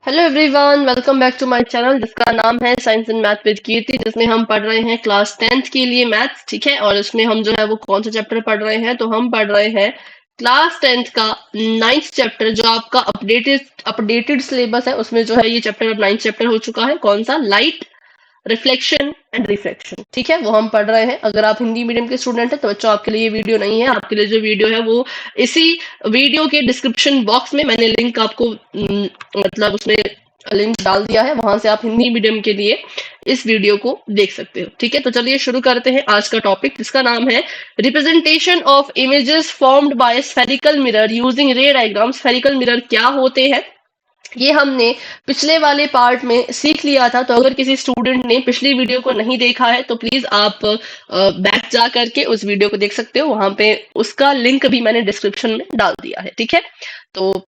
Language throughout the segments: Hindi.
Hello everyone, welcome back to my channel जिसका नाम है science and math with Kirti, जिसमें हम पढ़ रहे हैं क्लास 10th के लिए मैथ्स। ठीक है, और इसमें हम जो है वो कौन सा चैप्टर पढ़ रहे हैं, तो हम पढ़ रहे हैं क्लास 10th का 9th चैप्टर, जो आपका अपडेटेड सिलेबस है। उसमें जो है ये चैप्टर अब 9th चैप्टर हो चुका है। कौन सा? Light, reflection and refraction. ठीक है, वो हम पढ़ रहे हैं। अगर आप हिंदी मीडियम के स्टूडेंट हैं तो बच्चों आपके लिए ये वीडियो नहीं है। आपके लिए जो वीडियो है वो इसी वीडियो के डिस्क्रिप्शन बॉक्स में मैंने लिंक आपको मतलब उसमें लिंक डाल दिया है, वहां से आप हिंदी मीडियम के लिए इस वीडियो को देख सकते हो। ठीक है, तो चलिए शुरू करते हैं आज का टॉपिक, जिसका नाम है representation of images formed by spherical mirror using रे डायग्राम। स्फेरिकल मिरर क्या होते हैं ये हमने पिछले वाले पार्ट में सीख लिया था। तो अगर किसी स्टूडेंट ने पिछली वीडियो को नहीं देखा है तो प्लीज आप बैक जा करके उस वीडियो को देख सकते हो। वहां पे उसका लिंक भी मैंने डिस्क्रिप्शन में डाल दिया है। ठीक है, तो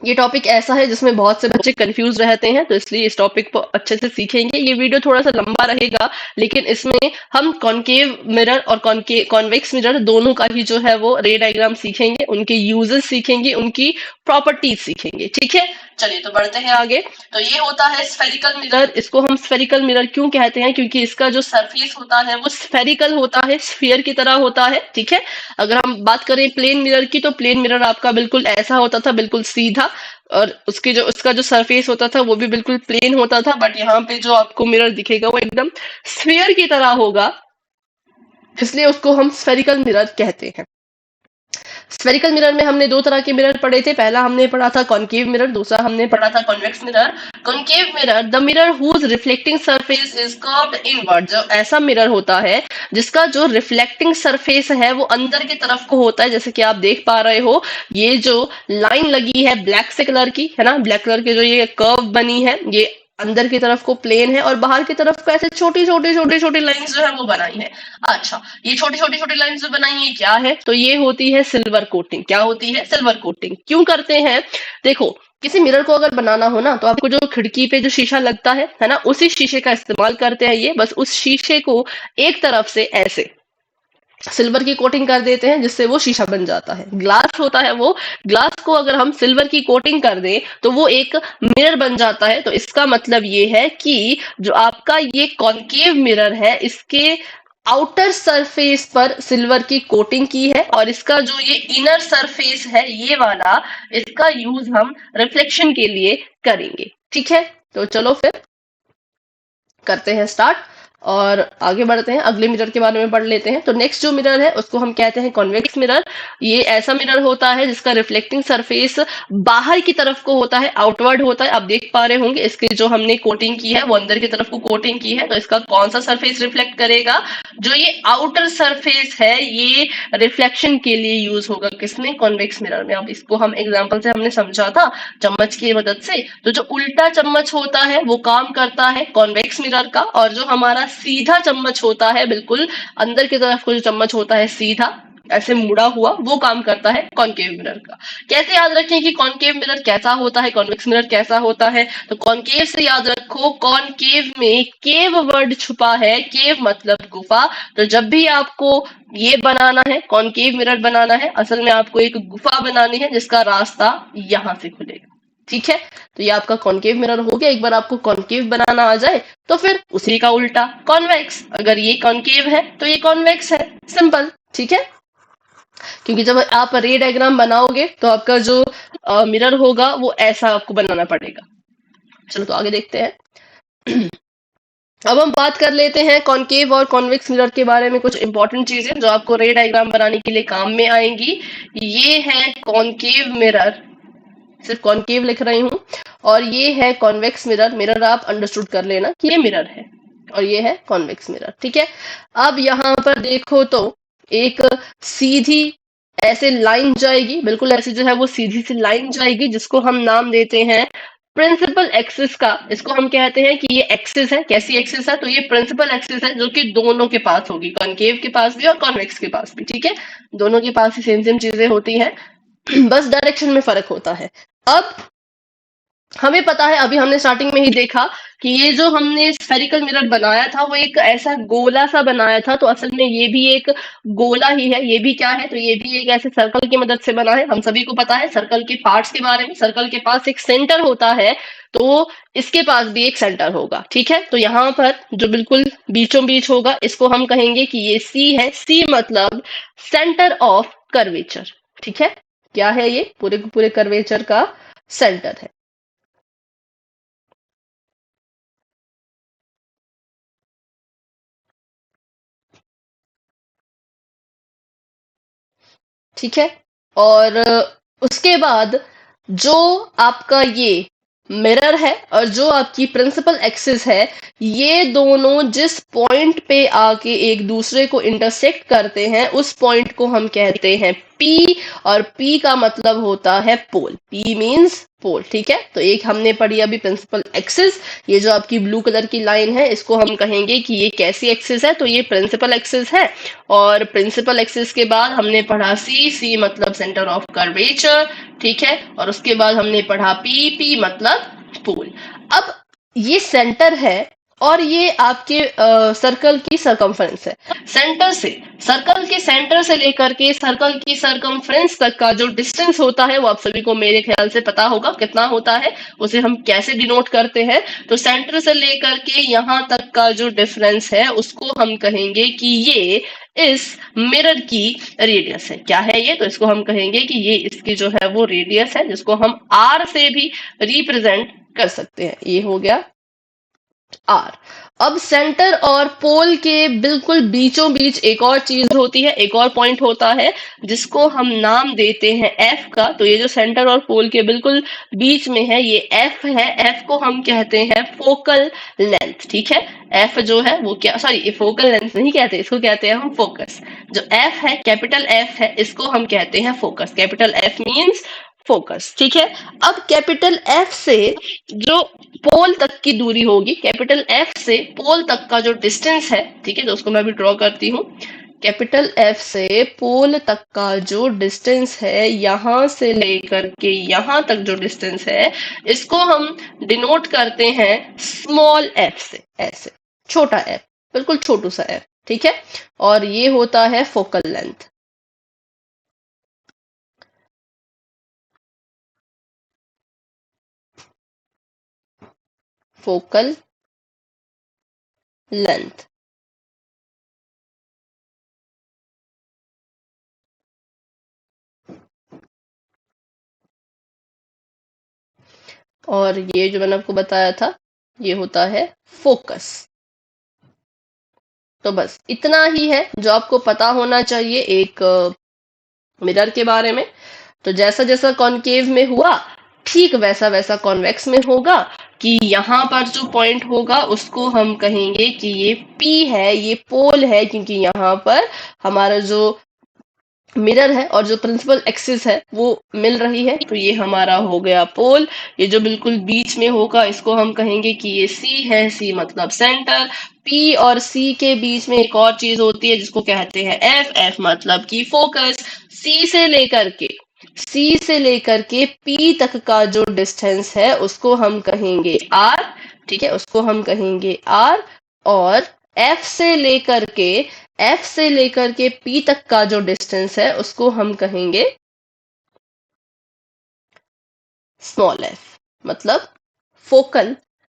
ये टॉपिक ऐसा है जिसमें बहुत से बच्चे कंफ्यूज रहते हैं, तो इसलिए इस टॉपिक को अच्छे से सीखेंगे। ये वीडियो थोड़ा सा लंबा रहेगा, लेकिन इसमें हम कॉनकेव मिरर और कॉन्वेक्स मिरर दोनों का ही जो है वो रे डायग्राम सीखेंगे, उनके यूजेस सीखेंगे, उनकी प्रॉपर्टीज सीखेंगे। ठीक है, चलिए तो बढ़ते हैं आगे। तो ये होता है स्फेरिकल मिरर। इसको हम स्फेरिकल मिरर क्यों कहते हैं? क्योंकि इसका जो सरफेस होता है वो स्फेरिकल होता है, स्फीयर की तरह होता है। ठीक है, अगर हम बात करें प्लेन मिरर की, तो प्लेन मिरर आपका बिल्कुल ऐसा होता था, बिल्कुल सीधा, और उसका जो सरफेस होता था वो भी बिल्कुल प्लेन होता था। बट यहाँ पे जो आपको मिरर दिखेगा वो एकदम स्फीयर की तरह होगा, इसलिए उसको हम स्फेरिकल मिरर कहते हैं। स्फेरिकल मिरर में हमने दो तरह के मिरर पढ़े थे। पहला हमने पढ़ा था कॉनकेव मिरर, दूसरा हमने पढ़ा था convex mirror. Concave mirror, the mirror whose reflecting surface is curved inward, जो ऐसा मिरर होता है जिसका जो रिफ्लेक्टिंग सरफेस है वो अंदर की तरफ को होता है। जैसे कि आप देख पा रहे हो, ये जो लाइन लगी है ब्लैक से कलर की, है ना, ब्लैक कलर की जो ये कर्व बनी है, ये अंदर की तरफ को प्लेन है, और बाहर की तरफ को ऐसे छोटी छोटी छोटी छोटी लाइंस जो है वो बनाई है। अच्छा, ये छोटी छोटी छोटी लाइंस जो बनाई है क्या है? तो ये होती है सिल्वर कोटिंग। क्या होती है? Silver coating. क्यों करते हैं? देखो, किसी मिरर को अगर बनाना हो ना, तो आपको जो खिड़की पे जो शीशा लगता है ना, उसी शीशे का इस्तेमाल करते हैं। ये बस उस शीशे को एक तरफ से ऐसे सिल्वर की कोटिंग कर देते हैं, जिससे वो शीशा बन जाता है। ग्लास होता है वो, ग्लास को अगर हम सिल्वर की कोटिंग कर दें तो वो एक मिरर बन जाता है। तो इसका मतलब ये है कि जो आपका ये कॉनकेव मिरर है, इसके आउटर सरफेस पर सिल्वर की कोटिंग की है, और इसका जो ये इनर सरफेस है ये वाला, इसका यूज हम रिफ्लेक्शन के लिए करेंगे। ठीक है, तो चलो फिर करते हैं स्टार्ट और आगे बढ़ते हैं, अगले मिरर के बारे में पढ़ लेते हैं। तो नेक्स्ट जो मिरर है उसको हम कहते हैं कॉन्वेक्स मिरर। ये ऐसा मिरर होता है जिसका रिफ्लेक्टिंग सरफेस बाहर की तरफ को होता है, आउटवर्ड होता है। आप देख पा रहे होंगे इसकी जो हमने कोटिंग की है वो अंदर की तरफ को कोटिंग की है, तो इसका कौन सा सरफेस रिफ्लेक्ट करेगा? जो ये आउटर सरफेस है ये रिफ्लेक्शन के लिए यूज होगा। किसमें? कॉन्वेक्स मिरर में। अब इसको हम एग्जाम्पल से हमने समझा था चम्मच की मदद से। तो जो उल्टा चम्मच होता है वो काम करता है कॉन्वेक्स मिरर का, और जो हमारा सीधा चम्मच होता है, बिल्कुल अंदर की तरफ को जो चम्मच होता है सीधा ऐसे मुड़ा हुआ, वो काम करता है कॉनकेव मिरर का। कैसे याद रखें कि कॉनकेव मिरर कैसा होता है, कॉन्वेक्स मिरर कैसा होता है? तो कॉनकेव से याद रखो, कॉनकेव में केव वर्ड छुपा है। केव मतलब गुफा। तो जब भी आपको ये बनाना है, कॉनकेव मिरर बनाना है, असल में आपको एक गुफा बनानी है जिसका रास्ता यहां से खुलेगा। ठीक है, तो ये आपका कॉनकेव मिरर हो गया। एक बार आपको कॉनकेव बनाना आ जाए तो फिर उसी का उल्टा कॉन्वेक्स। अगर ये कॉनकेव है तो ये कॉन्वेक्स है, सिंपल। ठीक है, क्योंकि जब आप रे डायग्राम बनाओगे तो आपका जो मिरर होगा वो ऐसा आपको बनाना पड़ेगा। चलो तो आगे देखते हैं। अब हम बात कर लेते हैं कॉनकेव और कॉन्वेक्स मिरर के बारे में, कुछ इंपॉर्टेंट चीजें जो आपको रे डायग्राम बनाने के लिए काम में आएंगी। ये है कॉनकेव मिरर, सिर्फ कॉनकेव लिख रही हूं, और ये है कॉन्वेक्स मिरर। मिरर आप अंडरस्टूड कर लेना कि ये मिरर है, और ये है कॉन्वेक्स मिरर। ठीक है, अब यहाँ पर देखो तो एक सीधी ऐसे लाइन जाएगी, बिल्कुल ऐसे जो है वो सीधी सी लाइन जाएगी, जिसको हम नाम देते हैं प्रिंसिपल एक्सिस का। इसको हम कहते हैं कि ये एक्सिस है। कैसी एक्सिस है? तो ये प्रिंसिपल एक्सिस है, जो कि दोनों के पास होगी, कॉनकेव के पास भी और कॉन्वेक्स के पास भी। ठीक है, दोनों के पास ही सेम सेम चीजें होती हैं, बस डायरेक्शन में फर्क होता है। अब हमें पता है, अभी हमने स्टार्टिंग में ही देखा कि ये जो हमने स्फेरिकल मिरर बनाया था वो एक ऐसा गोला सा बनाया था, तो असल में ये भी एक गोला ही है। ये भी क्या है, तो ये भी एक ऐसे सर्कल की मदद से बना है। हम सभी को पता है सर्कल के पार्ट्स के बारे में। सर्कल के पास एक सेंटर होता है, तो इसके पास भी एक सेंटर होगा। ठीक है, तो यहाँ पर जो बिल्कुल बीचों बीच होगा, इसको हम कहेंगे कि ये सी है। सी मतलब सेंटर ऑफ कर्वेचर। ठीक है, क्या है ये, पूरे पूरे कर्वेचर का सेंटर है। ठीक है, और उसके बाद जो आपका ये मिरर है और जो आपकी प्रिंसिपल एक्सिस है, ये दोनों जिस पॉइंट पे आके एक दूसरे को इंटरसेक्ट करते हैं, उस पॉइंट को हम कहते हैं पी। और पी का मतलब होता है पोल। पी मींस पोल। ठीक है, तो एक हमने पढ़ी अभी प्रिंसिपल एक्सिस। ये जो आपकी ब्लू कलर की लाइन है, इसको हम कहेंगे कि ये कैसी एक्सिस है, तो ये प्रिंसिपल एक्सिस है। और प्रिंसिपल एक्सिस के बाद हमने पढ़ा सी। सी मतलब सेंटर ऑफ कर्वेचर। ठीक है, और उसके बाद हमने पढ़ा पी। पी मतलब पोल। अब ये सेंटर है और ये आपके सर्कल की सरकमफ्रेंस है। सेंटर से, सर्कल के सेंटर से लेकर के सर्कल की सरकमफ्रेंस तक का जो डिस्टेंस होता है, वो आप सभी को मेरे ख्याल से पता होगा कितना होता है। उसे हम कैसे डिनोट करते हैं, तो सेंटर से लेकर के यहाँ तक का जो डिफरेंस है, उसको हम कहेंगे कि ये इस मिरर की रेडियस है। क्या है ये, तो इसको हम कहेंगे कि ये इसकी जो है वो रेडियस है, जिसको हम आर से भी रिप्रेजेंट कर सकते हैं। ये हो गया आर। अब सेंटर और पोल के बिल्कुल बीचों बीच एक और चीज होती है, एक और पॉइंट होता है, जिसको हम नाम देते हैं एफ का। तो ये जो सेंटर और पोल के बिल्कुल बीच में है, ये एफ है। एफ को हम कहते हैं फोकल लेंथ। ठीक है, एफ जो है वो क्या, सॉरी, ये फोकल लेंथ नहीं कहते, इसको कहते हैं हम फोकस। जो एफ है, कैपिटल एफ है, इसको हम कहते हैं focus. Capital F means focus. ठीक है, अब कैपिटल एफ से जो पोल तक की दूरी होगी, कैपिटल एफ से पोल तक का जो डिस्टेंस है, ठीक है, तो उसको मैं अभी ड्रॉ करती हूँ। कैपिटल एफ से पोल तक का जो डिस्टेंस है, यहां से लेकर के यहां तक जो डिस्टेंस है, इसको हम डिनोट करते हैं स्मॉल एफ से। ऐसे छोटा एफ, बिल्कुल छोटू सा एफ। ठीक है, और ये होता है फोकल लेंथ। Focal length. और ये जो मैंने आपको बताया था, ये होता है फोकस। तो बस इतना ही है जो आपको पता होना चाहिए एक मिरर के बारे में। तो जैसा जैसा कॉनकेव में हुआ, ठीक वैसा वैसा कॉन्वेक्स में होगा, कि यहाँ पर जो पॉइंट होगा उसको हम कहेंगे कि ये P है, ये पोल है, क्योंकि यहाँ पर हमारा जो मिरर है और जो प्रिंसिपल एक्सिस है वो मिल रही है, तो ये हमारा हो गया पोल। ये जो बिल्कुल बीच में होगा, इसको हम कहेंगे कि ये सी है। सी मतलब सेंटर। पी और सी के बीच में एक और चीज होती है जिसको कहते हैं एफ। एफ मतलब की फोकस। सी से लेकर के पी तक का जो डिस्टेंस है, उसको हम कहेंगे आर। ठीक है, उसको हम कहेंगे आर। और एफ से लेकर के एफ से लेकर के पी तक का जो डिस्टेंस है, उसको हम कहेंगे स्मॉल एफ, मतलब फोकल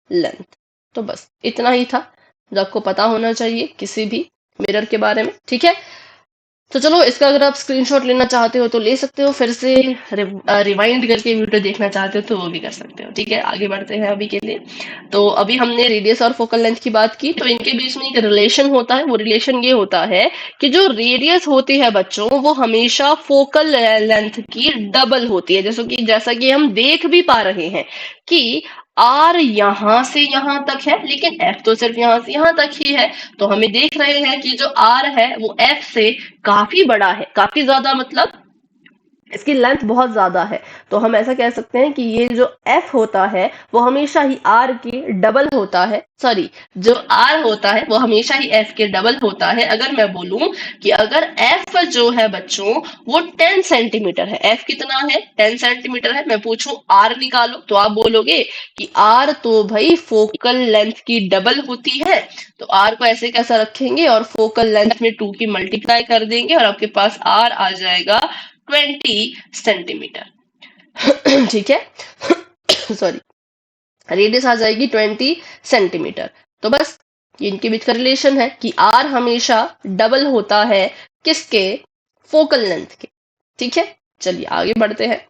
लेंथ। तो बस इतना ही था जो आपको पता होना चाहिए किसी भी मिरर के बारे में। ठीक है, तो चलो इसका अगर आप स्क्रीनशॉट लेना चाहते हो तो ले सकते हो, फिर से रिवाइंड करके वीडियो देखना चाहते हो तो वो भी कर सकते हो। ठीक है, आगे बढ़ते हैं अभी के लिए। तो अभी हमने रेडियस और फोकल लेंथ की बात की, तो इनके बीच में एक रिलेशन होता है। वो रिलेशन ये होता है कि जो रेडियस होती है बच्चों, वो हमेशा फोकल लेंथ की डबल होती है। जैसा कि हम देख भी पा रहे हैं कि आर यहां से यहां तक है, लेकिन एफ तो सिर्फ यहां से यहां तक ही है। तो हमें देख रहे हैं कि जो आर है वो एफ से काफी बड़ा है, काफी ज्यादा, मतलब इसकी लेंथ बहुत ज्यादा है, तो हम ऐसा कह सकते हैं कि ये जो f होता है वो हमेशा ही r के डबल होता है, सॉरी, जो r होता है वो हमेशा ही f के डबल होता है। अगर मैं बोलूं कि अगर f जो है बच्चों वो 10 सेंटीमीटर है, f कितना है, 10 सेंटीमीटर है, मैं पूछूं r निकालो, तो आप बोलोगे कि r तो भाई फोकल लेंथ की डबल होती है, तो r को ऐसे कैसा रखेंगे और फोकल लेंथ में 2 की मल्टीप्लाई कर देंगे और आपके पास r आ जाएगा 20 सेंटीमीटर। ठीक है, सॉरी, रेडियस आ जाएगी 20 सेंटीमीटर। तो बस ये इनके बीच का रिलेशन है कि आर हमेशा डबल होता है किसके, फोकल लेंथ के। ठीक है, चलिए आगे बढ़ते हैं।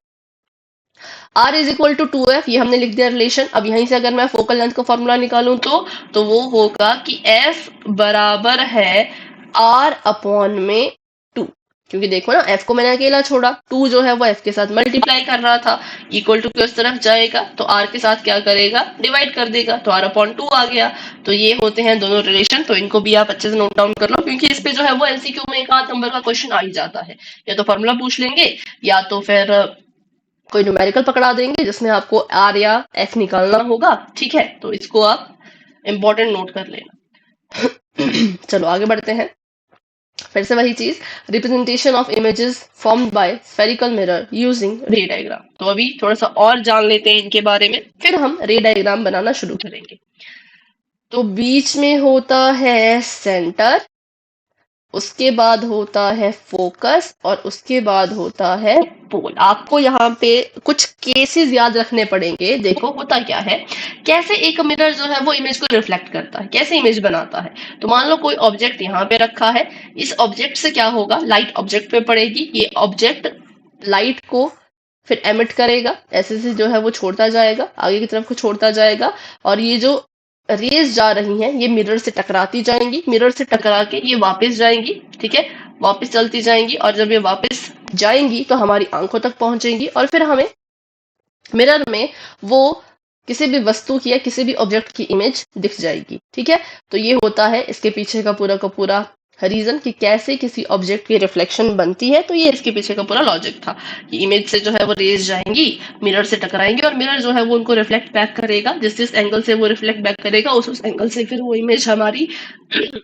R is equal to 2f, ये हमने लिख दिया रिलेशन। अब यहीं से अगर मैं फोकल लेंथ का फॉर्मूला निकालूं तो वो होगा कि f बराबर है R अपॉन में 2, क्योंकि देखो ना f को मैंने अकेला छोड़ा, 2 जो है वो f के साथ मल्टीप्लाई कर रहा था, इक्वल टू के उस तरफ जाएगा तो r के साथ क्या करेगा, डिवाइड कर देगा, तो r अपॉन 2 आ गया। तो ये होते हैं दोनों रिलेशन, तो इनको भी आप अच्छे से नोट डाउन कर लो, क्योंकि इस पे जो है वो एमसीक्यू में एक आध नंबर का क्वेश्चन आ ही जाता है, या तो फॉर्मूला पूछ लेंगे या तो फिर कोई न्यूमेरिकल पकड़ा देंगे जिसमें आपको आर या एफ निकालना होगा। ठीक है, तो इसको आप इंपॉर्टेंट नोट कर लेना। चलो आगे बढ़ते हैं। फिर से वही चीज, representation of images formed by spherical mirror using रे डायग्राम। तो अभी थोड़ा सा और जान लेते हैं इनके बारे में, फिर हम रे डायग्राम बनाना शुरू करेंगे। तो बीच में होता है सेंटर, उसके बाद होता है फोकस और उसके बाद होता है पोल। आपको यहाँ पे कुछ केसेस याद रखने पड़ेंगे। देखो होता क्या है, कैसे एक मिरर जो है वो इमेज को रिफ्लेक्ट करता है, कैसे इमेज बनाता है। तो मान लो कोई ऑब्जेक्ट यहाँ पे रखा है, इस ऑब्जेक्ट से क्या होगा, लाइट ऑब्जेक्ट पे पड़ेगी, ये ऑब्जेक्ट लाइट को फिर एमिट करेगा, ऐसे से जो है वो छोड़ता जाएगा, आगे की तरफ को छोड़ता जाएगा, और ये जो रेज जा रही हैं ये मिरर से टकराती जाएंगी, मिरर से टकरा के ये वापस जाएंगी। ठीक है, वापस चलती जाएंगी, और जब ये वापस जाएंगी तो हमारी आंखों तक पहुंचेंगी, और फिर हमें मिरर में वो किसी भी वस्तु की या किसी भी ऑब्जेक्ट की इमेज दिख जाएगी। ठीक है, तो ये होता है इसके पीछे का पूरा रीजन कि कैसे किसी ऑब्जेक्ट की रिफ्लेक्शन बनती है। तो ये इसके पीछे का पूरा लॉजिक था कि इमेज से जो है वो रेज जाएंगी, मिरर से टकराएंगी, और मिरर जो है वो उनको रिफ्लेक्ट बैक करेगा, जिस एंगल से वो रिफ्लेक्ट बैक करेगा उस एंगल से फिर वो इमेज हमारी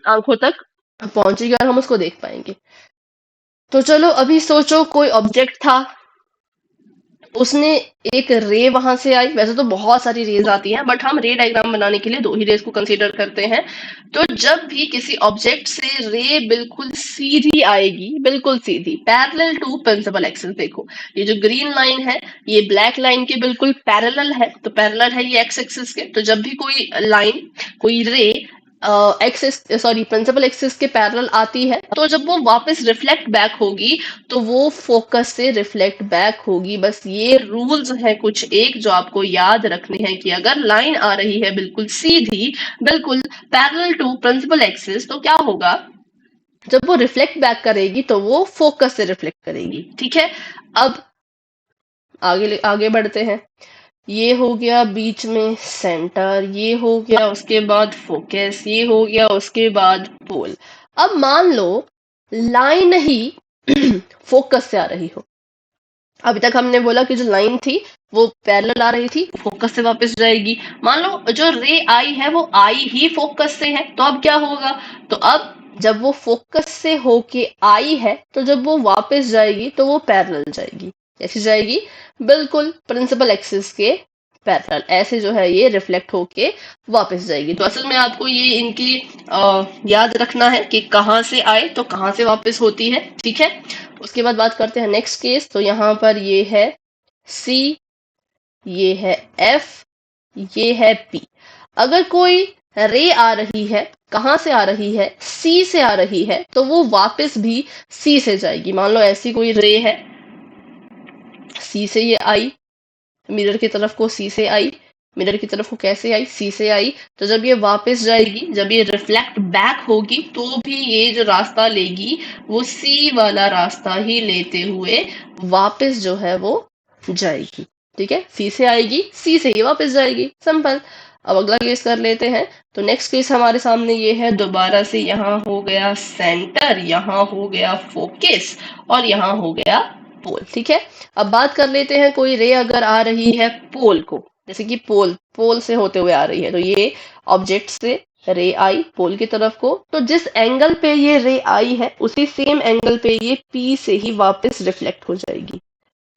आंखों तक पहुंचेगी और हम उसको देख पाएंगे। तो चलो अभी सोचो कोई ऑब्जेक्ट था, उसने एक रे वहां से आई, वैसे तो बहुत सारी रेज आती हैं बट हम रे डायग्राम बनाने के लिए 2 ही रेज को कंसीडर करते हैं। तो जब भी किसी ऑब्जेक्ट से रे बिल्कुल सीधी आएगी, बिल्कुल सीधी पैरेलल टू प्रिंसिपल एक्सिस, देखो ये जो ग्रीन लाइन है ये ब्लैक लाइन के बिल्कुल पैरेलल है, तो पैरेलल है ये एक्स एक्सिस के। तो जब भी कोई लाइन, कोई रे एक्सिस, सॉरी, प्रिंसिपल एक्सिस के पैरेलल आती है, तो जब वो वापस रिफ्लेक्ट बैक होगी तो वो फोकस से रिफ्लेक्ट बैक होगी। बस ये रूल्स है कुछ एक जो आपको याद रखने हैं कि अगर लाइन आ रही है बिल्कुल सीधी, बिल्कुल पैरेलल टू प्रिंसिपल एक्सिस, तो क्या होगा, जब वो रिफ्लेक्ट बैक करेगी तो वो फोकस से रिफ्लेक्ट करेगी। ठीक है, अब आगे बढ़ते हैं। ये हो गया बीच में सेंटर, ये हो गया उसके बाद फोकस, ये हो गया उसके बाद पोल। अब मान लो लाइन ही फोकस से आ रही हो। अभी तक हमने बोला कि जो लाइन थी वो पैरेलल आ रही थी, फोकस से वापस जाएगी। मान लो जो रे आई है वो आई ही फोकस से है, तो अब क्या होगा, तो अब जब वो फोकस से होके आई है तो जब वो वापस जाएगी तो वो पैरेलल जाएगी। कैसे जाएगी, बिल्कुल प्रिंसिपल एक्सिस के पैरेलल, ऐसे जो है ये रिफ्लेक्ट होके वापस जाएगी। तो असल में आपको ये इनकी याद रखना है कि कहाँ से आए तो कहाँ से वापस होती है। ठीक है, उसके बाद बात करते हैं नेक्स्ट केस। तो यहाँ पर ये है C, ये है F, ये है P। अगर कोई रे आ रही है, कहाँ से आ रही है, C से आ रही है, तो वो वापस भी C से जाएगी। मान लो ऐसी कोई रे है, C से ये आई, मिरर की तरफ को C से आई, मिरर की तरफ को कैसे आई, C से आई, तो जब ये वापस जाएगी, जब ये रिफ्लेक्ट बैक होगी तो भी ये जो रास्ता लेगी वो C वाला रास्ता ही लेते हुए वापस जो है वो जाएगी। ठीक है, C से आएगी, C से ही वापस जाएगी, सिंपल। अब अगला केस कर लेते हैं। तो नेक्स्ट केस हमारे सामने ये है, दोबारा से यहाँ हो गया सेंटर, यहाँ हो गया फोकस और यहाँ हो गया पोल, ठीक है। अब बात कर लेते हैं, कोई रे अगर आ रही है पोल को, जैसे कि पोल पोल से होते हुए आ रही है, तो ये ऑब्जेक्ट से रे आई पोल की तरफ को, तो जिस एंगल पे ये रे आई है उसी सेम एंगल पे ये पी से ही वापस रिफ्लेक्ट हो जाएगी,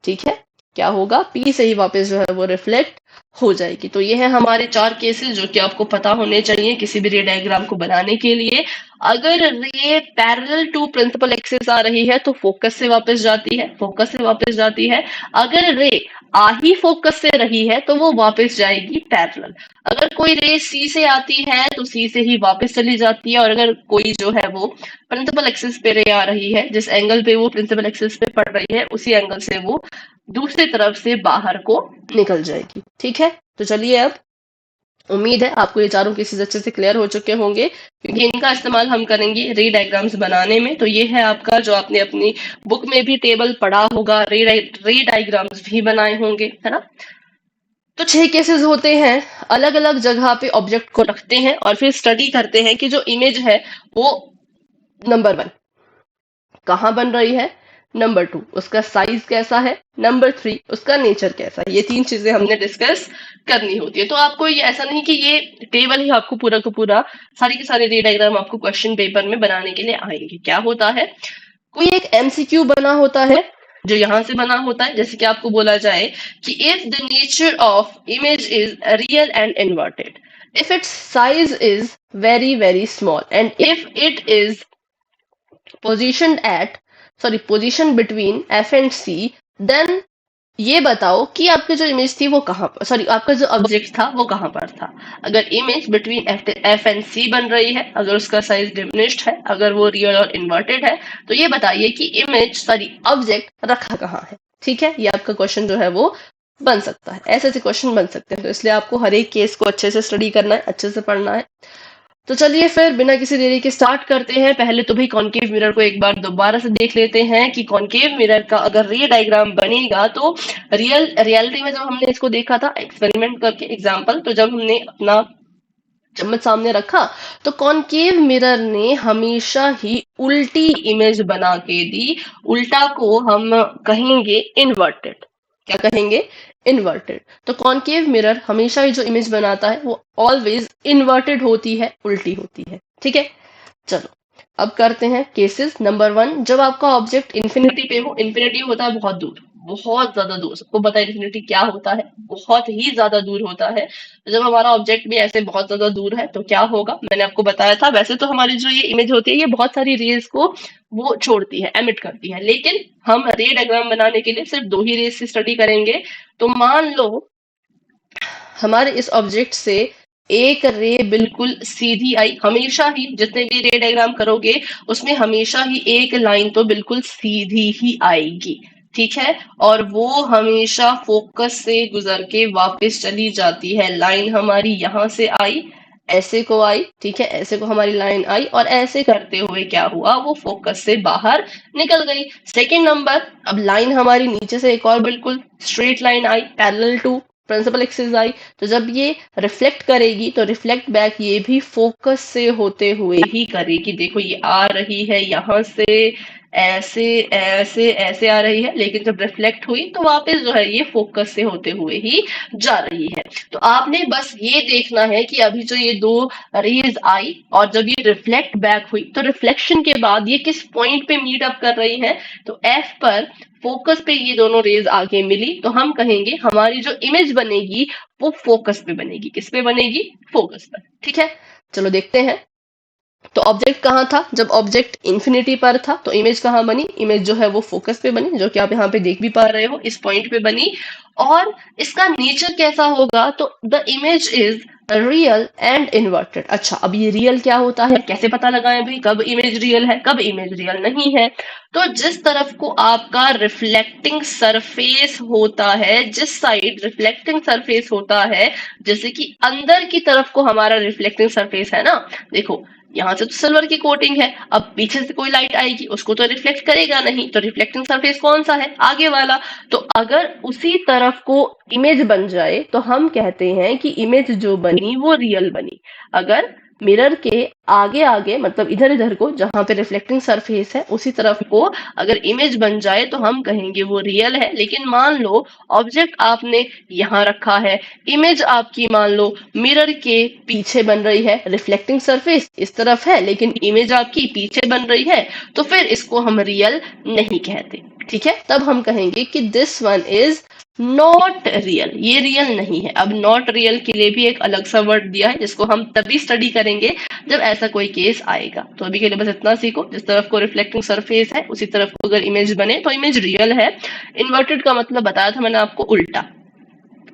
ठीक है। क्या होगा, पी से ही वापस जो है वो रिफ्लेक्ट हो जाएगी। तो ये है हमारे 4 केसेस जो कि आपको पता होने चाहिए किसी भी रे डायग्राम को बनाने के लिए। अगर ray parallel to principal axis आ रही है तो फोकस से वापस जाती है, फोकस से वापस जाती है। अगर रे आ ही फोकस से रही है तो वो वापस जाएगी पैरेलल। अगर कोई रे सी से आती है तो सी से ही वापस चली जाती है, और अगर कोई जो है वो प्रिंसिपल एक्सिस पे रे आ रही है, जिस एंगल पे वो प्रिंसिपल एक्सिस पे पड़ रही है उसी एंगल से वो दूसरी तरफ से बाहर को निकल जाएगी, ठीक है। तो चलिए, अब उम्मीद है आपको ये चारों केसेस अच्छे से क्लियर हो चुके होंगे, क्योंकि इनका इस्तेमाल हम करेंगे रे डायग्राम्स बनाने में। तो ये है आपका, जो आपने अपनी बुक में भी टेबल पढ़ा होगा, रे डायग्राम्स भी बनाए होंगे, है ना। तो 6 केसेस होते हैं, अलग अलग जगह पे ऑब्जेक्ट को रखते हैं और फिर स्टडी करते हैं कि जो इमेज है वो नंबर 1 कहाँ बन रही है, नंबर 2 उसका साइज कैसा है, नंबर 3 उसका नेचर कैसा है। ये 3 चीजें हमने डिस्कस करनी होती है। तो आपको ये ऐसा नहीं कि ये टेबल ही आपको पूरा का पूरा सारी के सारे रे डायग्राम आपको क्वेश्चन पेपर में बनाने के लिए आएंगे। क्या होता है, कोई एक एमसीक्यू बना होता है जो यहाँ से बना होता है, जैसे कि आपको बोला जाए कि if the nature of image is real and inverted, if its size is very very small, and if it is position between F and C, then ये बताओ कि आपकी जो इमेज थी वो कहाँ पर, सॉरी आपका जो ऑब्जेक्ट था वो कहाँ पर था। अगर इमेज बिटवीन एफ एंड सी बन रही है, अगर उसका साइज डिमिनिश्ड है, अगर वो रियल और इन्वर्टेड है, तो ये बताइए कि इमेज सॉरी ऑब्जेक्ट रखा कहाँ है, ठीक है। ये आपका क्वेश्चन जो है वो बन सकता है, ऐसे ऐसे क्वेश्चन बन सकते हैं। तो इसलिए आपको हर एक केस को अच्छे से स्टडी करना है, अच्छे से पढ़ना है। तो चलिए फिर बिना किसी देरी के स्टार्ट करते हैं। पहले तो भाई कॉनकेव मिरर को एक बार दोबारा से देख लेते हैं कि कॉनकेव मिरर का अगर रे डायग्राम बनेगा तो रियलिटी में जब हमने इसको देखा था एक्सपेरिमेंट करके एग्जांपल, तो जब हमने अपना चम्मच सामने रखा तो कॉनकेव मिरर ने हमेशा ही उल्टी इमेज बना के दी। उल्टा को हम कहेंगे इन्वर्टेड। क्या कहेंगे, इन्वर्टेड। तो कॉनकेव मिरर हमेशा ही जो इमेज बनाता है वो ऑलवेज इन्वर्टेड होती है, उल्टी होती है, ठीक है। चलो अब करते हैं केसेस। नंबर 1, जब आपका ऑब्जेक्ट इन्फिनिटी पे हो, इन्फिनिटी होता है बहुत दूर, बहुत ज्यादा दूर, सबको पता है इन्फिनिटी क्या होता है, बहुत ही ज्यादा दूर होता है। तो जब हमारा ऑब्जेक्ट भी ऐसे बहुत ज्यादा दूर है तो क्या होगा, मैंने आपको बताया था। वैसे तो हमारी जो ये इमेज होती है ये बहुत सारी रेज को वो छोड़ती है, एमिट करती है, लेकिन हम रे डायग्राम बनाने के लिए सिर्फ 2 ही रेज से स्टडी करेंगे। तो मान लो हमारे इस ऑब्जेक्ट से एक रे बिल्कुल सीधी आई, हमेशा ही जितने भी रे डायग्राम करोगे उसमें हमेशा ही एक लाइन तो बिल्कुल सीधी ही आएगी, ठीक है। और वो हमेशा फोकस से गुजर के वापस चली जाती है। लाइन हमारी यहां से आई, ऐसे को आई, ठीक है, ऐसे को हमारी लाइन आई, और ऐसे करते हुए क्या हुआ, वो फोकस से बाहर निकल गई। सेकेंड नंबर, अब लाइन हमारी नीचे से एक और बिल्कुल स्ट्रेट लाइन आई पैरेलल टू प्रिंसिपल एक्सिस आई, तो जब ये रिफ्लेक्ट करेगी तो रिफ्लेक्ट बैक ये भी फोकस से होते हुए ही करेगी। देखो ये आ रही है यहाँ से, ऐसे ऐसे ऐसे आ रही है, लेकिन जब रिफ्लेक्ट हुई तो वापस जो है ये फोकस से होते हुए ही जा रही है। तो आपने बस ये देखना है कि अभी जो ये 2 रेज आई और जब ये रिफ्लेक्ट बैक हुई तो रिफ्लेक्शन के बाद ये किस पॉइंट पे मीट अप कर रही है, तो एफ पर फोकस पे ये दोनों रेज आगे मिली, तो हम कहेंगे हमारी जो इमेज बनेगी वो फोकस पे बनेगी। किस पे बनेगी, फोकस पर, ठीक है। चलो देखते हैं। तो ऑब्जेक्ट कहाँ था, जब ऑब्जेक्ट इंफिनिटी पर था तो इमेज कहाँ बनी, इमेज जो है वो फोकस पे बनी, जो कि आप यहाँ पे देख भी पा रहे हो, इस पॉइंट पे बनी। और इसका नेचर कैसा होगा, तो the image is real and inverted. अच्छा, अब ये रियल क्या होता है, कैसे पता लगाएं भाई कब इमेज रियल है कब इमेज रियल नहीं है। तो जिस तरफ को आपका रिफ्लेक्टिंग सरफेस होता है, जिस साइड रिफ्लेक्टिंग सरफेस होता है, जैसे कि अंदर की तरफ को हमारा रिफ्लेक्टिंग सरफेस है ना, देखो यहाँ से तो सिल्वर की कोटिंग है, अब पीछे से कोई लाइट आएगी उसको तो रिफ्लेक्ट करेगा नहीं, तो रिफ्लेक्टिंग सरफेस कौन सा है, आगे वाला। तो अगर उसी तरफ को इमेज बन जाए तो हम कहते हैं कि इमेज जो बनी वो रियल बनी। अगर मिरर के आगे आगे मतलब इधर इधर को जहां पे रिफ्लेक्टिंग सरफेस है उसी तरफ को अगर इमेज बन जाए तो हम कहेंगे वो रियल है। लेकिन मान लो ऑब्जेक्ट आपने यहाँ रखा है, इमेज आपकी मान लो मिरर के पीछे बन रही है, रिफ्लेक्टिंग सरफेस इस तरफ है लेकिन इमेज आपकी पीछे बन रही है, तो फिर इसको हम रियल नहीं कहते। ठीक है, तब हम कहेंगे कि this one is not real, ये रियल नहीं है। अब नॉट रियल के लिए भी एक अलग सा वर्ड दिया है जिसको हम तभी स्टडी करेंगे जब ऐसा कोई केस आएगा। तो अभी के लिए बस इतना सीखो, जिस तरफ को रिफ्लेक्टिंग सरफेस है उसी तरफ को अगर इमेज बने तो इमेज रियल है। इन्वर्टेड का मतलब बताया था मैंने आपको उल्टा।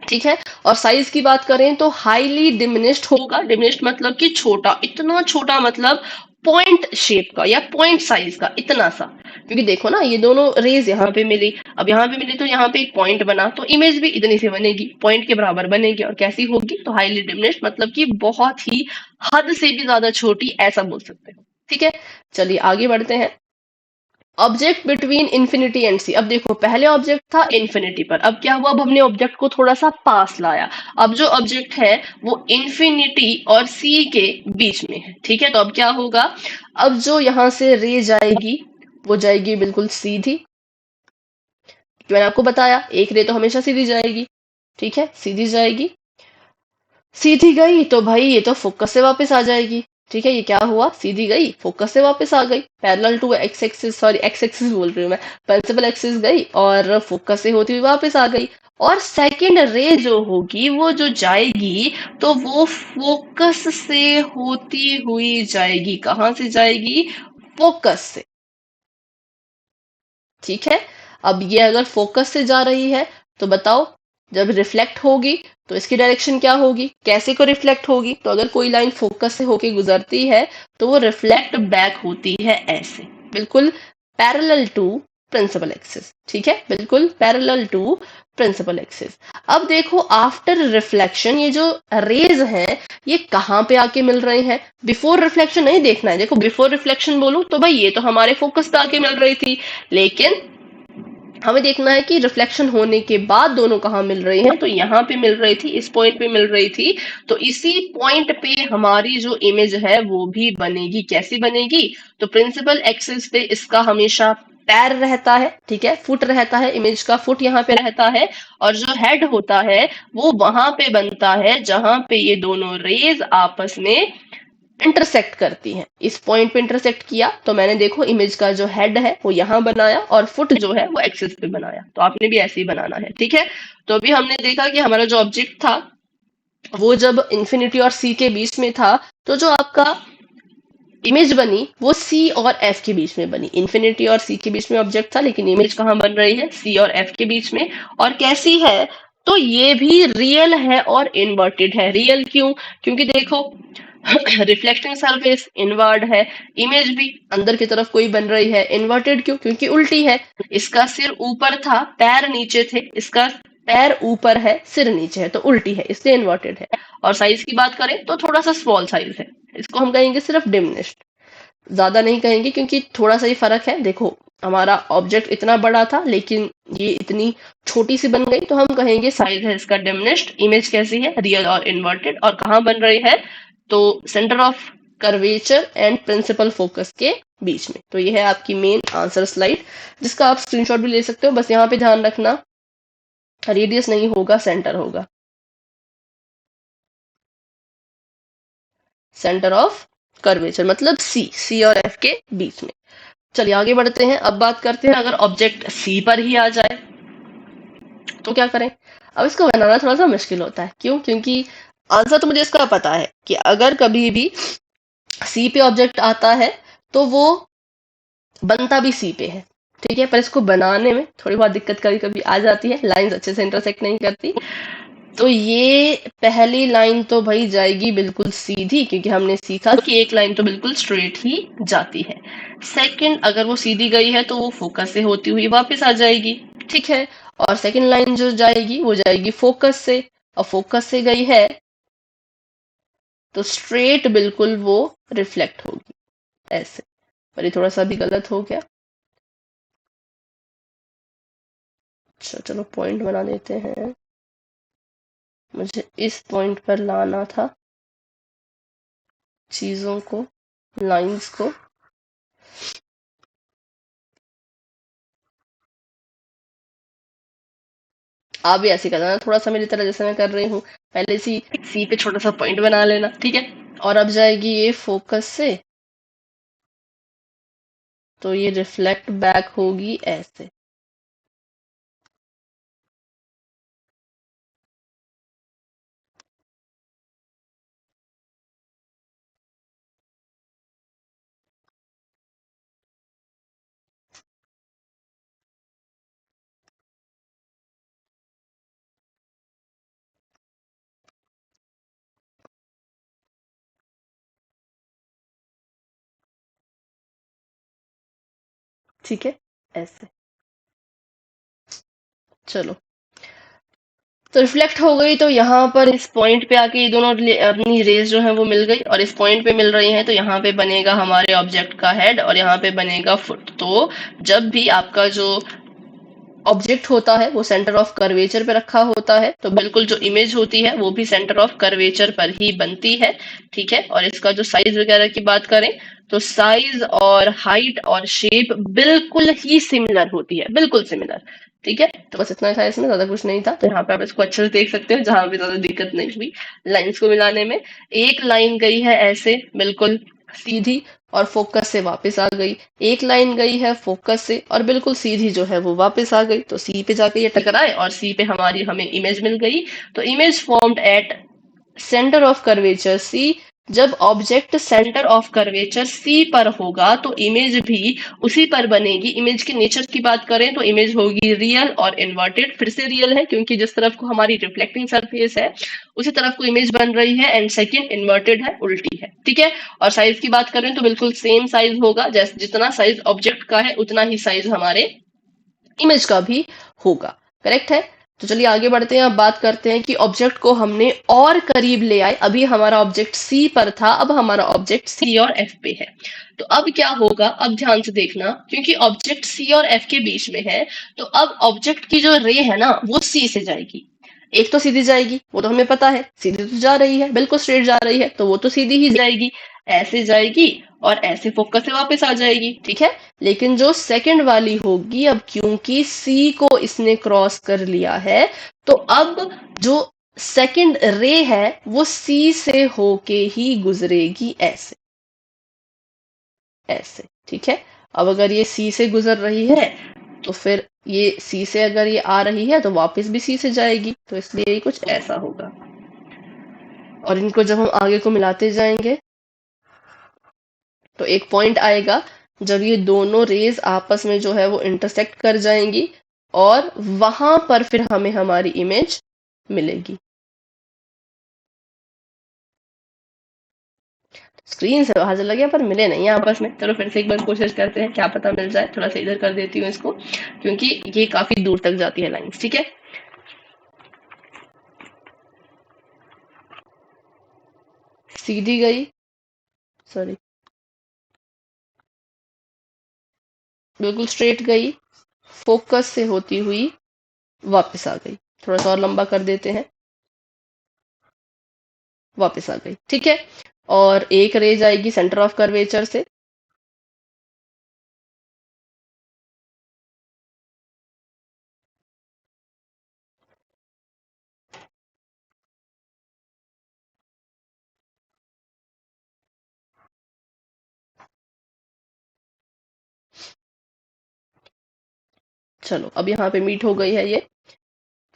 ठीक है, और साइज की बात करें तो हाईली डिमिनिश्ड होगा। डिमिनिश्ड मतलब कि छोटा, इतना छोटा मतलब पॉइंट शेप का या पॉइंट साइज का, इतना सा। क्योंकि देखो ना, ये दोनों रेज यहाँ पे मिली, अब यहाँ पे मिली तो यहाँ पे एक पॉइंट बना, तो इमेज भी इतनी सी बनेगी, पॉइंट के बराबर बनेगी। और कैसी होगी? तो हाईली डिमिनिश्ड मतलब कि बहुत ही हद से भी ज्यादा छोटी, ऐसा बोल सकते हो। ठीक है, चलिए आगे बढ़ते हैं। ऑब्जेक्ट बिटवीन इन्फिनिटी एंड सी। अब देखो, पहले ऑब्जेक्ट था इन्फिनिटी पर, अब क्या हुआ? अब हमने ऑब्जेक्ट को थोड़ा सा पास लाया। अब जो ऑब्जेक्ट है वो इन्फिनिटी और सी के बीच में है। ठीक है, तो अब क्या होगा? अब जो यहां से रे जाएगी वो जाएगी बिल्कुल सीधी। मैंने आपको बताया एक रे तो हमेशा सीधी जाएगी। ठीक है, सीधी जाएगी, सीधी गई तो भाई ये तो फोकस से वापस आ जाएगी। ठीक है, ये क्या हुआ? सीधी गई, फोकस से वापस आ गई, parallel to X axis, sorry X axis बोल रही हूँ मैं, प्रिंसिपल एक्सिस गई और फोकस से होती हुई वापस आ गई। और सेकंड रे जो होगी वो जो जाएगी तो वो फोकस से होती हुई जाएगी। कहाँ से जाएगी? फोकस से। ठीक है, अब ये अगर फोकस से जा रही है तो बताओ, जब रिफ्लेक्ट होगी तो इसकी डायरेक्शन क्या होगी? कैसे को रिफ्लेक्ट होगी? तो अगर कोई लाइन फोकस से होके गुजरती है तो वो रिफ्लेक्ट बैक होती है ऐसे, बिल्कुल पैरेलल टू प्रिंसिपल एक्सिस। ठीक है, बिल्कुल पैरेलल टू प्रिंसिपल एक्सिस। अब देखो, आफ्टर रिफ्लेक्शन ये जो रेज हैं ये कहाँ पे आके मिल रहे हैं? बिफोर रिफ्लेक्शन नहीं देखना है। देखो, बिफोर रिफ्लेक्शन बोलूं तो भाई ये तो हमारे फोकस पे आके मिल रही थी, लेकिन हमें देखना है कि रिफ्लेक्शन होने के बाद दोनों कहाँ मिल रही हैं। तो यहाँ पे मिल रही थी, इस पॉइंट पे मिल रही थी, तो इसी पॉइंट पे हमारी जो इमेज है वो भी बनेगी। कैसी बनेगी? तो प्रिंसिपल एक्सिस पे इसका हमेशा पैर रहता है। ठीक है, फुट रहता है, इमेज का फुट यहाँ पे रहता है, और जो हेड होता है वो वहां पे बनता है जहां पे ये दोनों रेज आपस में इंटरसेक्ट करती हैं। इस पॉइंट पे इंटरसेक्ट किया तो मैंने देखो इमेज का जो हेड है वो यहाँ बनाया और फुट जो है वो एक्सिस पे बनाया। तो आपने भी ऐसे ही बनाना है। ठीक है, तो अभी हमने देखा कि हमारा जो ऑब्जेक्ट था वो जब इंफिनिटी और सी के बीच में था, तो जो आपका इमेज बनी वो सी और एफ के बीच में बनी। इंफिनिटी और सी के बीच में ऑब्जेक्ट था, लेकिन इमेज कहाँ बन रही है? सी और एफ के बीच में। और कैसी है? तो ये भी रियल है और इन्वर्टेड है। रियल क्यों? क्योंकि देखो रिफ्लेक्टिंग सरफेस इनवर्ड है, इमेज भी अंदर की तरफ कोई बन रही है। इन्वर्टेड क्यों? क्योंकि उल्टी है। इसका सिर ऊपर था, पैर नीचे थे, इसका पैर ऊपर है, सिर नीचे है, तो उल्टी है, इसलिए इन्वर्टेड है। और साइज की बात करें तो थोड़ा सा स्मॉल साइज है, इसको हम कहेंगे सिर्फ डिमिनिश्ड, ज्यादा नहीं कहेंगे क्योंकि थोड़ा सा ही फर्क है। देखो, हमारा ऑब्जेक्ट इतना बड़ा था लेकिन ये इतनी छोटी सी बन गई, तो हम कहेंगे साइज है इसका डिमिनिश्ड। इमेज कैसी है? रियल और इन्वर्टेड। और कहाँ बन रही है? तो centre of curvature and principal focus के बीच में। तो ये है आपकी मेन आंसर स्लाइड, जिसका आप स्क्रीनशॉट भी ले सकते हो। बस यहाँ पे ध्यान रखना, रेडियस नहीं होगा, सेंटर होगा, सेंटर ऑफ कर्वेचर मतलब सी और एफ के बीच में। चलिए आगे बढ़ते हैं। अब बात करते हैं, अगर ऑब्जेक्ट सी पर ही आ जाए तो क्या करें? अब इसको बनाना थोड़ा सा मुश्किल होता है। क्यों? क्योंकि आंसर तो मुझे इसका पता है कि अगर कभी भी सी पे ऑब्जेक्ट आता है तो वो बनता भी सी पे है। ठीक है, पर इसको बनाने में थोड़ी बहुत दिक्कत कभी कभी आ जाती है, लाइंस अच्छे से इंटरसेक्ट नहीं करती। तो ये पहली लाइन तो भाई जाएगी बिल्कुल सीधी, क्योंकि हमने सीखा कि एक लाइन तो बिल्कुल स्ट्रेट ही जाती है। सेकंड, अगर वो सीधी गई है तो वो फोकस से होती हुई वापस आ जाएगी। ठीक है, और सेकंड लाइन जो जाएगी वो जाएगी फोकस से, और फोकस से गई है तो स्ट्रेट बिल्कुल वो रिफ्लेक्ट होगी ऐसे। पर ये थोड़ा सा भी गलत हो गया। अच्छा चलो पॉइंट बना देते हैं, मुझे इस पॉइंट पर लाना था। चीजों को, लाइंस को आप भी ऐसे करना थोड़ा सा मेरी तरह जैसे मैं कर रही हूँ। पहले सी पे छोटा सा पॉइंट बना लेना, ठीक है। और अब जाएगी ये फोकस से, तो ये रिफ्लेक्ट बैक होगी ऐसे। ठीक है, ऐसे। चलो, तो रिफ्लेक्ट हो गई, तो यहाँ पर इस पॉइंट पे आके ये दोनों अपनी रेज जो है वो मिल गई, और इस पॉइंट पे मिल रही हैं, तो यहाँ पे बनेगा हमारे ऑब्जेक्ट का हेड और यहाँ पे बनेगा फुट। तो जब भी आपका जो ऑब्जेक्ट होता है वो सेंटर ऑफ कर्वेचर पे रखा होता है, तो बिल्कुल जो इमेज होती है वो भी सेंटर ऑफ कर्वेचर पर ही बनती है, ठीक है। और इसका जो साइज वगैरह की बात करें, तो साइज और हाइट और शेप बिल्कुल ही सिमिलर होती है, बिल्कुल सिमिलर, ठीक है। तो बस इतना था, इसमें ज्यादा कुछ नहीं था। तो यहाँ पे आप इसको अच्छे से देख सकते हो, जहां भी ज्यादा दिक्कत नहीं हुई लाइंस को मिलाने में। एक लाइन गई है ऐसे बिल्कुल सीधी और फोकस से वापस आ गई, एक लाइन गई है फोकस से और बिल्कुल सीधी जो है वो वापस आ गई, तो सी पे जाके ये टकराए और सी पे हमारी हमें इमेज मिल गई। तो image formed at centre of curvature C. जब object centre of curvature C पर होगा तो इमेज भी उसी पर बनेगी। इमेज के नेचर की बात करें तो इमेज होगी रियल और इन्वर्टेड। फिर से रियल है क्योंकि जिस तरफ को हमारी रिफ्लेक्टिंग सरफेस है उसी तरफ को इमेज बन रही है, एंड सेकंड इन्वर्टेड है, उल्टी है, ठीक है। और साइज की बात करें तो बिल्कुल सेम साइज होगा, जैसे जितना साइज ऑब्जेक्ट का है उतना ही साइज हमारे इमेज का भी होगा, करेक्ट है। तो चलिए आगे बढ़ते हैं, अब बात करते हैं कि ऑब्जेक्ट को हमने और करीब ले आए। अभी हमारा ऑब्जेक्ट सी पर था, अब हमारा ऑब्जेक्ट सी और एफ पे है। तो अब क्या होगा, अब ध्यान से देखना, क्योंकि ऑब्जेक्ट सी और एफ के बीच में है, तो अब ऑब्जेक्ट की जो रे है ना वो सी से जाएगी। एक तो सीधी जाएगी, वो तो हमें पता है, सीधी तो जा रही है, बिल्कुल स्ट्रेट जा रही है, तो वो तो सीधी ही जाएगी। ऐसे जाएगी और ऐसे फोकस से वापस आ जाएगी, ठीक है। लेकिन जो सेकंड वाली होगी, अब क्योंकि सी को इसने क्रॉस कर लिया है, तो अब जो सेकंड रे है वो सी से होके ही गुजरेगी ऐसे, ऐसे, ठीक है। अब अगर ये सी से गुजर रही है तो फिर ये सी से अगर ये आ रही है तो वापस भी सी से जाएगी, तो इसलिए ये कुछ ऐसा होगा। और इनको जब हम आगे को मिलाते जाएंगे तो एक पॉइंट आएगा जब ये दोनों रेज आपस में जो है वो इंटरसेक्ट कर जाएंगी, और वहां पर फिर हमें हमारी इमेज मिलेगी। स्क्रीन से बाहर चला गया पर मिले नहीं आपस में। चलो फिर से एक बार कोशिश करते हैं, क्या पता मिल जाए। थोड़ा सा इधर कर देती हूँ इसको, क्योंकि ये काफी दूर तक जाती है लाइंस, ठीक है। सीधी गई, सॉरी, बिल्कुल स्ट्रेट गई, फोकस से होती हुई वापस आ गई। थोड़ा सा और लंबा कर देते हैं, वापस आ गई, ठीक है। और एक रे जाएगी सेंटर ऑफ कर्वेचर से, चलो अब यहाँ पे मीट हो गई है ये।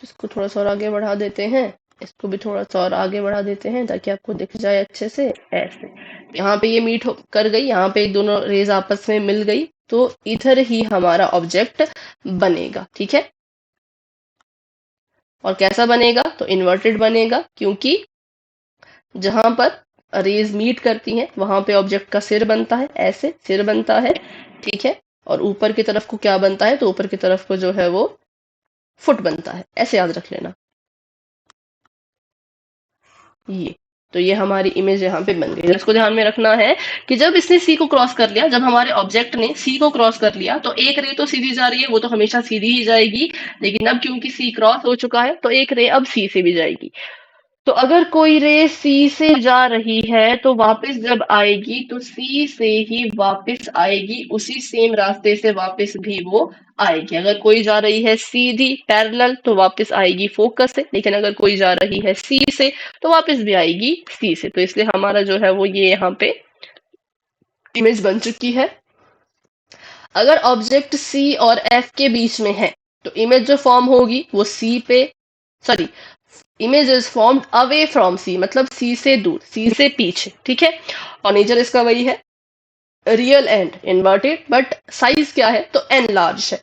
इसको थोड़ा सा और आगे बढ़ा देते हैं, इसको भी थोड़ा सा और आगे बढ़ा देते हैं ताकि आपको दिख जाए अच्छे से, ऐसे। यहाँ पे ये कर गई, यहाँ पे दोनों रेज आपस में मिल गई, तो इधर ही हमारा ऑब्जेक्ट बनेगा, ठीक है। और कैसा बनेगा, तो इन्वर्टेड बनेगा, क्योंकि जहां पर रेज मीट करती हैं वहां पे ऑब्जेक्ट का सिर बनता है, ऐसे सिर बनता है, ठीक है। और ऊपर की तरफ को क्या बनता है, तो ऊपर की तरफ को जो है वो फुट बनता है, ऐसे याद रख लेना। ये तो ये हमारी इमेज यहाँ पे बन गई। इसको ध्यान में रखना है कि जब इसने सी को क्रॉस कर लिया, जब हमारे ऑब्जेक्ट ने सी को क्रॉस कर लिया, तो एक रे तो सीधी जा रही है, वो तो हमेशा सीधी ही जाएगी। लेकिन अब क्योंकि सी क्रॉस हो चुका है तो एक रे अब सी से भी जाएगी। तो अगर कोई रे सी से जा रही है तो वापस जब आएगी तो सी से ही वापस आएगी, उसी सेम रास्ते से वापस भी वो आएगी। अगर कोई जा रही है सीधी पैरेलल तो वापस आएगी फोकस से, लेकिन अगर कोई जा रही है सी से तो वापस भी आएगी सी से। तो इसलिए हमारा जो है वो ये यहाँ पे इमेज बन चुकी है। अगर ऑब्जेक्ट सी और एफ के बीच में है तो इमेज जो फॉर्म होगी वो सी पे, sorry, image is formed away from C, मतलब सी से दूर, सी से पीछे, ठीक है। और नेचर इसका वही है, real and inverted, but size क्या है तो एन लार्ज है।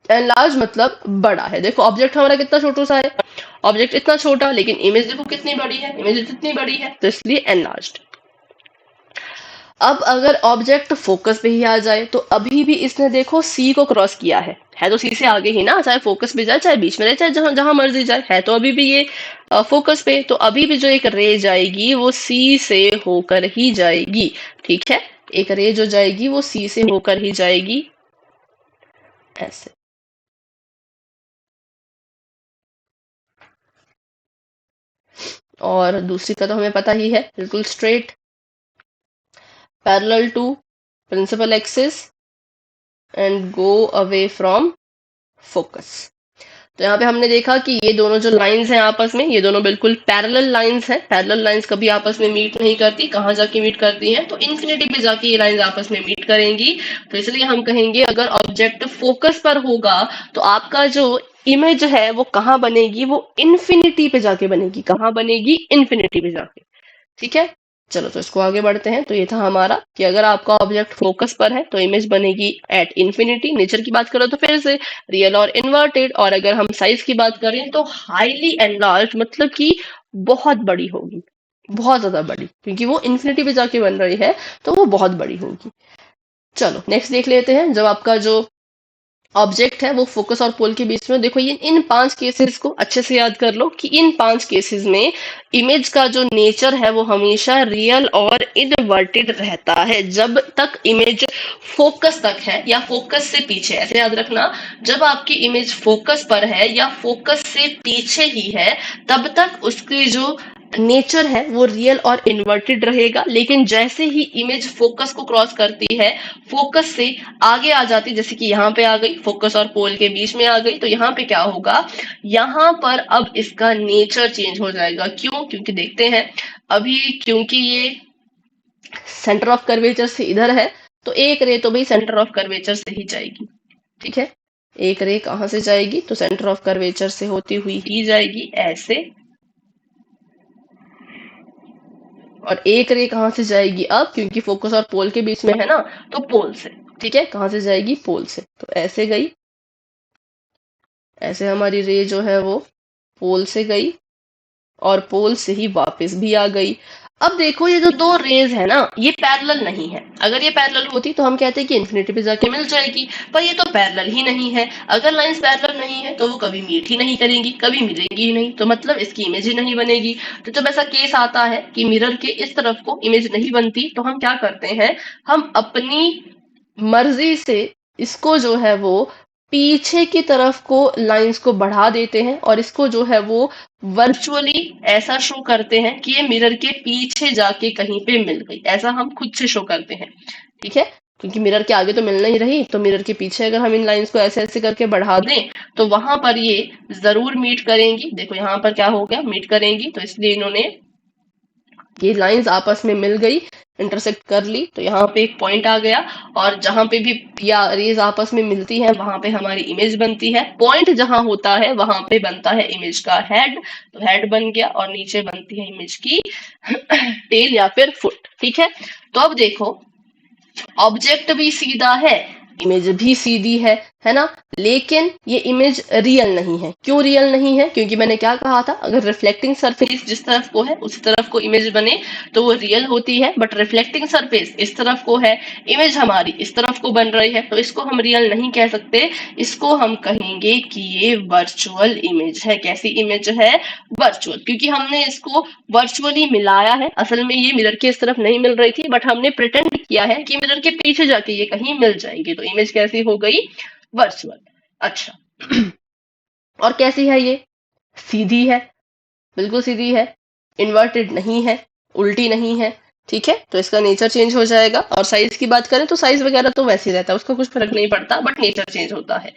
एन लार्ज मतलब बड़ा है। देखो ऑब्जेक्ट हमारा कितना छोटा सा है, ऑब्जेक्ट इतना छोटा, लेकिन इमेज देखो कितनी बड़ी है, इमेज इतनी बड़ी है, तो इसलिए एन लार्ज। अब अगर ऑब्जेक्ट फोकस पे ही आ जाए तो अभी भी इसने देखो सी को क्रॉस किया है तो सी से आगे ही ना, चाहे फोकस पे जाए, चाहे बीच में रहे, चाहे जहां जहां मर्जी जाए, है तो अभी भी ये फोकस पे। तो अभी भी जो एक रे जाएगी वो सी से होकर ही जाएगी, ठीक है। एक रे जो जाएगी वो सी से होकर ही जाएगी, ऐसे। और दूसरी का तो हमें पता ही है, बिल्कुल straight, parallel to principal axis and go away from focus. तो यहाँ पे हमने देखा कि ये दोनों जो लाइंस हैं आपस में, ये दोनों बिल्कुल पैरेलल लाइंस हैं। पैरेलल लाइंस कभी आपस में मीट नहीं करती, कहाँ जाके मीट करती हैं तो इन्फिनिटी पे जाके ये लाइंस आपस में मीट करेंगी। तो इसलिए हम कहेंगे अगर ऑब्जेक्ट फोकस पर होगा तो आपका जो इमेज है वो कहाँ बनेगी, वो इन्फिनिटी पे जाके बनेगी। कहाँ बनेगी, इन्फिनिटी पे जाके, ठीक है। चलो तो इसको आगे बढ़ते हैं। तो ये था हमारा कि अगर आपका ऑब्जेक्ट फोकस पर है तो इमेज बनेगी एट इन्फिनिटी। नेचर की बात करो तो फिर से रियल और इन्वर्टेड। और अगर हम साइज की बात करें तो हाईली एनलार्ज, मतलब कि बहुत बड़ी होगी, बहुत ज्यादा बड़ी, क्योंकि वो इन्फिनिटी पे जाके बन रही है तो वो बहुत बड़ी होगी। चलो नेक्स्ट देख लेते हैं। जब आपका जो ऑब्जेक्ट है वो फोकस और पोल के बीच में, देखो ये इन 5 केसेस को अच्छे से याद कर लो कि इन 5 केसेस में इमेज का जो नेचर है वो हमेशा रियल और इनवर्टेड रहता है जब तक इमेज फोकस तक है या फोकस से पीछे। ऐसे याद रखना, जब आपकी इमेज फोकस पर है या फोकस से पीछे ही है तब तक उसकी जो नेचर है वो रियल और इन्वर्टेड रहेगा। लेकिन जैसे ही इमेज फोकस को क्रॉस करती है, फोकस से आगे आ जाती, जैसे कि यहाँ पे आ गई, फोकस और पोल के बीच में आ गई, तो यहाँ पे क्या होगा, यहाँ पर अब इसका नेचर चेंज हो जाएगा। क्यों, क्योंकि देखते हैं अभी, क्योंकि ये सेंटर ऑफ कर्वेचर से इधर है तो एक रे तो भाई सेंटर ऑफ कर्वेचर से ही जाएगी, ठीक है। एक रे कहाँ से जाएगी तो सेंटर ऑफ कर्वेचर से होती हुई ही जाएगी, ऐसे। और एक रे कहाँ से जाएगी अब, क्योंकि फोकस और पोल के बीच में है ना, तो पोल से, ठीक है। कहाँ से जाएगी, पोल से। तो ऐसे गई, ऐसे हमारी रे जो है वो पोल से गई और पोल से ही वापस भी आ गई। अब देखो ये जो दो रेज है ना ये पैरेलल नहीं है। अगर ये पैरेलल होती तो हम कहते कि इन्फिनिटी पे जाके मिल जाएगी, पर ये तो पैरेलल ही नहीं है। अगर लाइंस पैरेलल नहीं है तो वो कभी मीट ही नहीं करेंगी, कभी मिलेंगी ही नहीं, तो मतलब इसकी इमेज ही नहीं बनेगी। तो जब ऐसा केस आता है कि मिरर के इस तरफ को इमेज नहीं बनती तो हम क्या करते हैं, हम अपनी मर्जी से इसको जो है वो पीछे की तरफ को लाइंस को बढ़ा देते हैं और इसको जो है वो वर्चुअली ऐसा शो करते हैं कि ये मिरर के पीछे जाके कहीं पे मिल गई। ऐसा हम खुद से शो करते हैं, ठीक है। क्योंकि मिरर के आगे तो मिल नहीं रही, तो मिरर के पीछे अगर हम इन लाइंस को ऐसे ऐसे करके बढ़ा दें तो वहां पर ये जरूर मीट करेंगी। देखो यहाँ पर क्या हो गया, मीट करेंगी, तो इसलिए इन्होंने ये लाइंस आपस में मिल गई, इंटरसेक्ट कर ली, तो यहाँ पे एक पॉइंट आ गया। और जहां पे भी या रेज आपस में मिलती है वहां पे हमारी इमेज बनती है। पॉइंट जहां होता है वहां पे बनता है इमेज का हेड, तो हेड बन गया, और नीचे बनती है इमेज की टेल या फिर फुट, ठीक है। तो अब देखो ऑब्जेक्ट भी सीधा है, इमेज भी सीधी है ना, लेकिन ये इमेज रियल नहीं है। क्यों रियल नहीं है, क्योंकि मैंने क्या कहा था, अगर रिफ्लेक्टिंग सरफेस जिस तरफ को है उसी तरफ को इमेज बने तो वो रियल होती है, बट रिफ्लेक्टिंग सरफेस इस तरफ को है, इमेज हमारी इस तरफ को बन रही है, तो इसको हम रियल नहीं कह सकते। इसको हम कहेंगे कि ये वर्चुअल इमेज है। कैसी इमेज है, वर्चुअल, क्योंकि हमने इसको वर्चुअली मिलाया है। असल में ये मिरर के इस तरफ नहीं मिल रही थी, बट हमने प्रिटेंड किया है कि मिरर के पीछे जाके ये कहीं मिल जाएगी, तो इमेज कैसी हो गई, वर्चुअल। अच्छा और कैसी है ये, सीधी है, बिल्कुल सीधी है, इन्वर्टेड नहीं है, उल्टी नहीं है, ठीक है। तो इसका नेचर चेंज हो जाएगा। और साइज की बात करें तो साइज वगैरह तो वैसे ही रहता है, उसका कुछ फर्क नहीं पड़ता, बट नेचर चेंज होता है।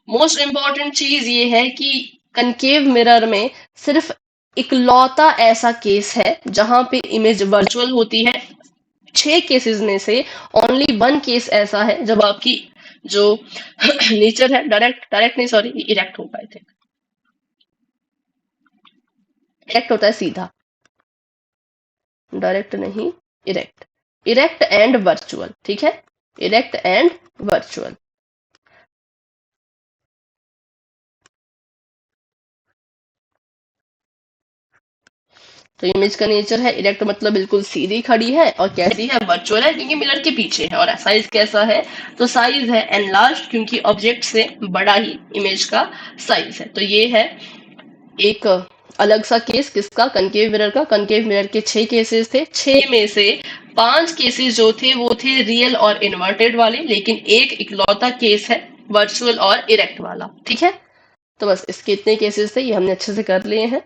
मोस्ट इंपॉर्टेंट चीज ये है कि कनकेव मिरर में सिर्फ इकलौता ऐसा केस है जहां पे इमेज वर्चुअल होती है। 6 केसेस में से ओनली 1 केस ऐसा है जब आपकी जो नेचर है डायरेक्ट डायरेक्ट नहीं, सॉरी, इरेक्ट होगा, आई थिंक इरेक्ट होता है सीधा, डायरेक्ट नहीं, इरेक्ट। इरेक्ट एंड वर्चुअल, ठीक है, इरेक्ट एंड वर्चुअल। तो इमेज का नेचर है इरेक्ट, मतलब बिल्कुल सीधी खड़ी है। और कैसी है? वर्चुअल है, क्योंकि मिरर के पीछे है। और साइज कैसा है? तो साइज है एनलार्ज, क्योंकि ऑब्जेक्ट से बड़ा ही इमेज का साइज है। तो ये है एक अलग सा केस, किसका? कनकेव मिरर का। कनकेव मिरर के 6 केसेस थे, 6 में से 5 केसेस जो थे वो थे रियल और इन्वर्टेड वाले, लेकिन एक इकलौता केस है वर्चुअल और इरेक्ट वाला, ठीक है। तो बस इसके इतने केसेस थे, ये हमने अच्छे से कर लिए हैं।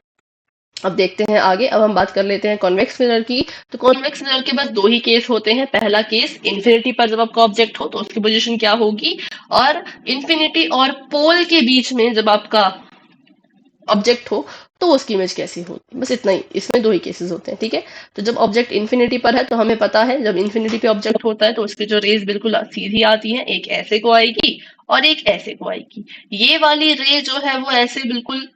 अब देखते हैं आगे। अब हम बात कर लेते हैं कॉन्वेक्स मिरर की। तो कॉन्वेक्स मिरर के बस 2 ही केस होते हैं। पहला केस, इन्फिनिटी पर जब आपका ऑब्जेक्ट हो तो उसकी पोजीशन क्या होगी, और इन्फिनिटी और पोल के बीच में जब आपका ऑब्जेक्ट हो तो उसकी इमेज कैसी होगी। बस इतना ही, इसमें 2 ही केसेस होते हैं, ठीक है। तो जब ऑब्जेक्ट इन्फिनिटी पर है तो हमें पता है जब इन्फिनिटी पे ऑब्जेक्ट होता है तो उसकी जो रेज बिल्कुल सीधी आती है, एक ऐसे को आएगी और एक ऐसे को आएगी। ये वाली रे जो है वो ऐसे बिल्कुल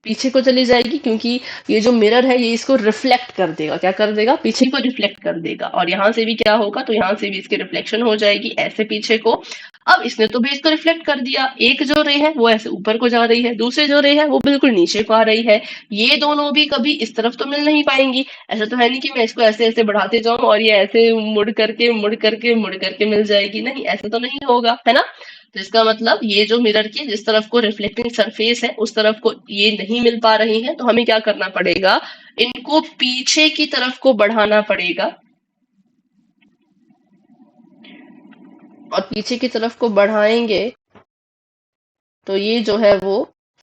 पीछे को चली जाएगी, क्योंकि ये जो मिरर है ये इसको रिफ्लेक्ट कर देगा। क्या कर देगा? पीछे को रिफ्लेक्ट कर देगा। और यहाँ से भी क्या होगा, तो यहाँ से भी इसकी रिफ्लेक्शन हो जाएगी ऐसे पीछे को। अब इसने तो भी इसको रिफ्लेक्ट कर दिया। एक जो रे है वो ऐसे ऊपर को जा रही है, दूसरी जो रे है वो बिल्कुल नीचे को आ रही है। ये दोनों भी कभी इस तरफ तो मिल नहीं पाएंगी। ऐसा तो है नहीं कि मैं इसको ऐसे ऐसे बढ़ाते जाऊं और ये ऐसे मुड़ करके मिल जाएगी। नहीं, ऐसा तो नहीं होगा, है ना। तो इसका मतलब ये जो मिरर की जिस तरफ को रिफ्लेक्टिंग सरफेस है उस तरफ को ये नहीं मिल पा रही है, तो हमें क्या करना पड़ेगा, इनको पीछे की तरफ को बढ़ाना पड़ेगा। और पीछे की तरफ को बढ़ाएंगे तो ये जो है वो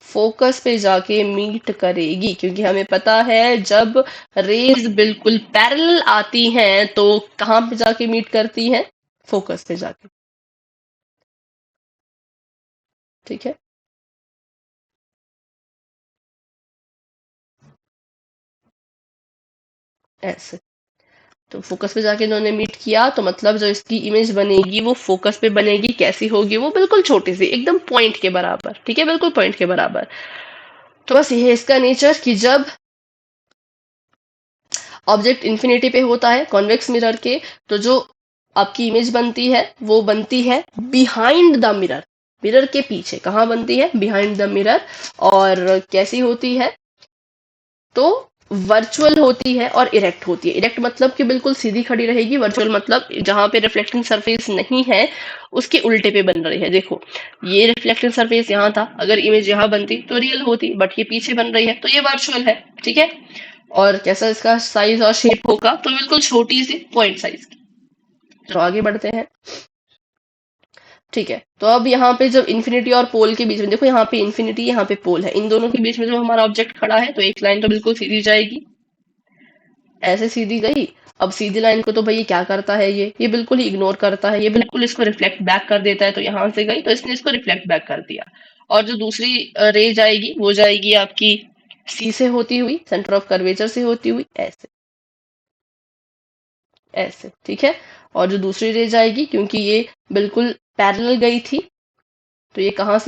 फोकस पे जाके मीट करेगी, क्योंकि हमें पता है जब रेज बिल्कुल पैरेलल आती हैं तो कहाँ पे जाके मीट करती हैं? फोकस पे जाके, ठीक है। ऐसे, तो फोकस पे जाके इन्होंने मीट किया तो मतलब जो इसकी इमेज बनेगी वो फोकस पे बनेगी। कैसी होगी वो? बिल्कुल छोटी सी, एकदम पॉइंट के बराबर, ठीक है, बिल्कुल पॉइंट के बराबर। तो बस ये है इसका नेचर कि जब ऑब्जेक्ट इन्फिनिटी पे होता है कॉन्वेक्स मिरर के, तो जो आपकी इमेज बनती है वो बनती है बिहाइंड द मिरर, मिरर के पीछे। कहाँ बनती है? Behind the mirror. और कैसी होती है? तो वर्चुअल होती है और इरेक्ट होती है। इरेक्ट मतलब कि बिल्कुल सीधी खड़ी रहेगी, वर्चुअल मतलब जहां पे रिफ्लेक्टिंग सरफेस नहीं है उसके उल्टे पे बन रही है। देखो, ये रिफ्लेक्टिंग सरफेस यहाँ था, अगर इमेज यहाँ बनती तो रियल होती, बट ये पीछे बन रही है तो ये वर्चुअल है, ठीक है। और कैसा इसका साइज और शेप होगा? तो बिल्कुल छोटी सी पॉइंट साइज की। तो आगे बढ़ते हैं, ठीक है। तो अब यहाँ पे जब इन्फिनिटी और पोल के बीच में, देखो यहाँ पे इन्फिनिटी, यहाँ पे पोल है, इन दोनों के बीच में जो हमारा ऑब्जेक्ट खड़ा है तो एक लाइन तो बिल्कुल सीधी जाएगी, ऐसे सीधी गई। अब सीधी लाइन को तो भाई ये क्या करता है, ये बिल्कुल ही इग्नोर करता है, ये बिल्कुल इसको रिफ्लेक्ट बैक कर देता है। तो यहाँ से गई तो इसने इसको रिफ्लेक्ट बैक कर दिया। और जो दूसरी रे जाएगी वो जाएगी आपकी सी से होती हुई, सेंटर ऑफ कर्वेचर से होती हुई, ऐसे ऐसे, ठीक है। और जो दूसरी रे जाएगी, क्योंकि ये बिल्कुल पैरेलल गई थी, तो ये कहाँ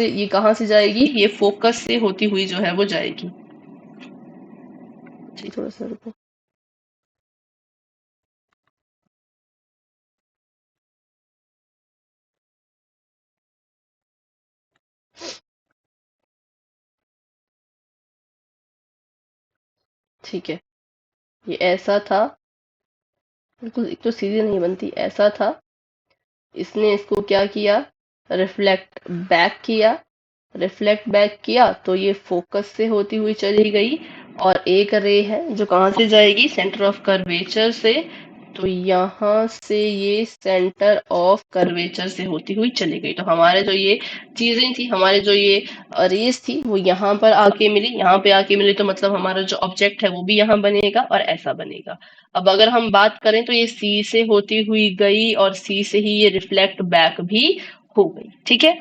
से जाएगी? ये फोकस से होती हुई जो है वो जाएगी। जी, थोड़ा सा रुको। ठीक है, ये ऐसा था, बिल्कुल एक तो सीधी नहीं बनती, ऐसा था। इसने इसको क्या किया? रिफ्लेक्ट बैक किया तो ये फोकस से होती हुई चली गई। और एक रे है जो कहाँ से जाएगी? सेंटर ऑफ कर्वेचर से तो यहाँ से ये सेंटर ऑफ कर्वेचर से होती हुई चली गई। तो हमारे जो ये चीजें थी, हमारे जो ये रेस थी, वो यहाँ पर आके मिली, यहाँ पे आके मिली, तो मतलब हमारा जो ऑब्जेक्ट है वो भी यहाँ बनेगा और ऐसा बनेगा। अब अगर हम बात करें तो ये सी से होती हुई गई और सी से ही ये रिफ्लेक्ट बैक भी हो गई। ठीक है,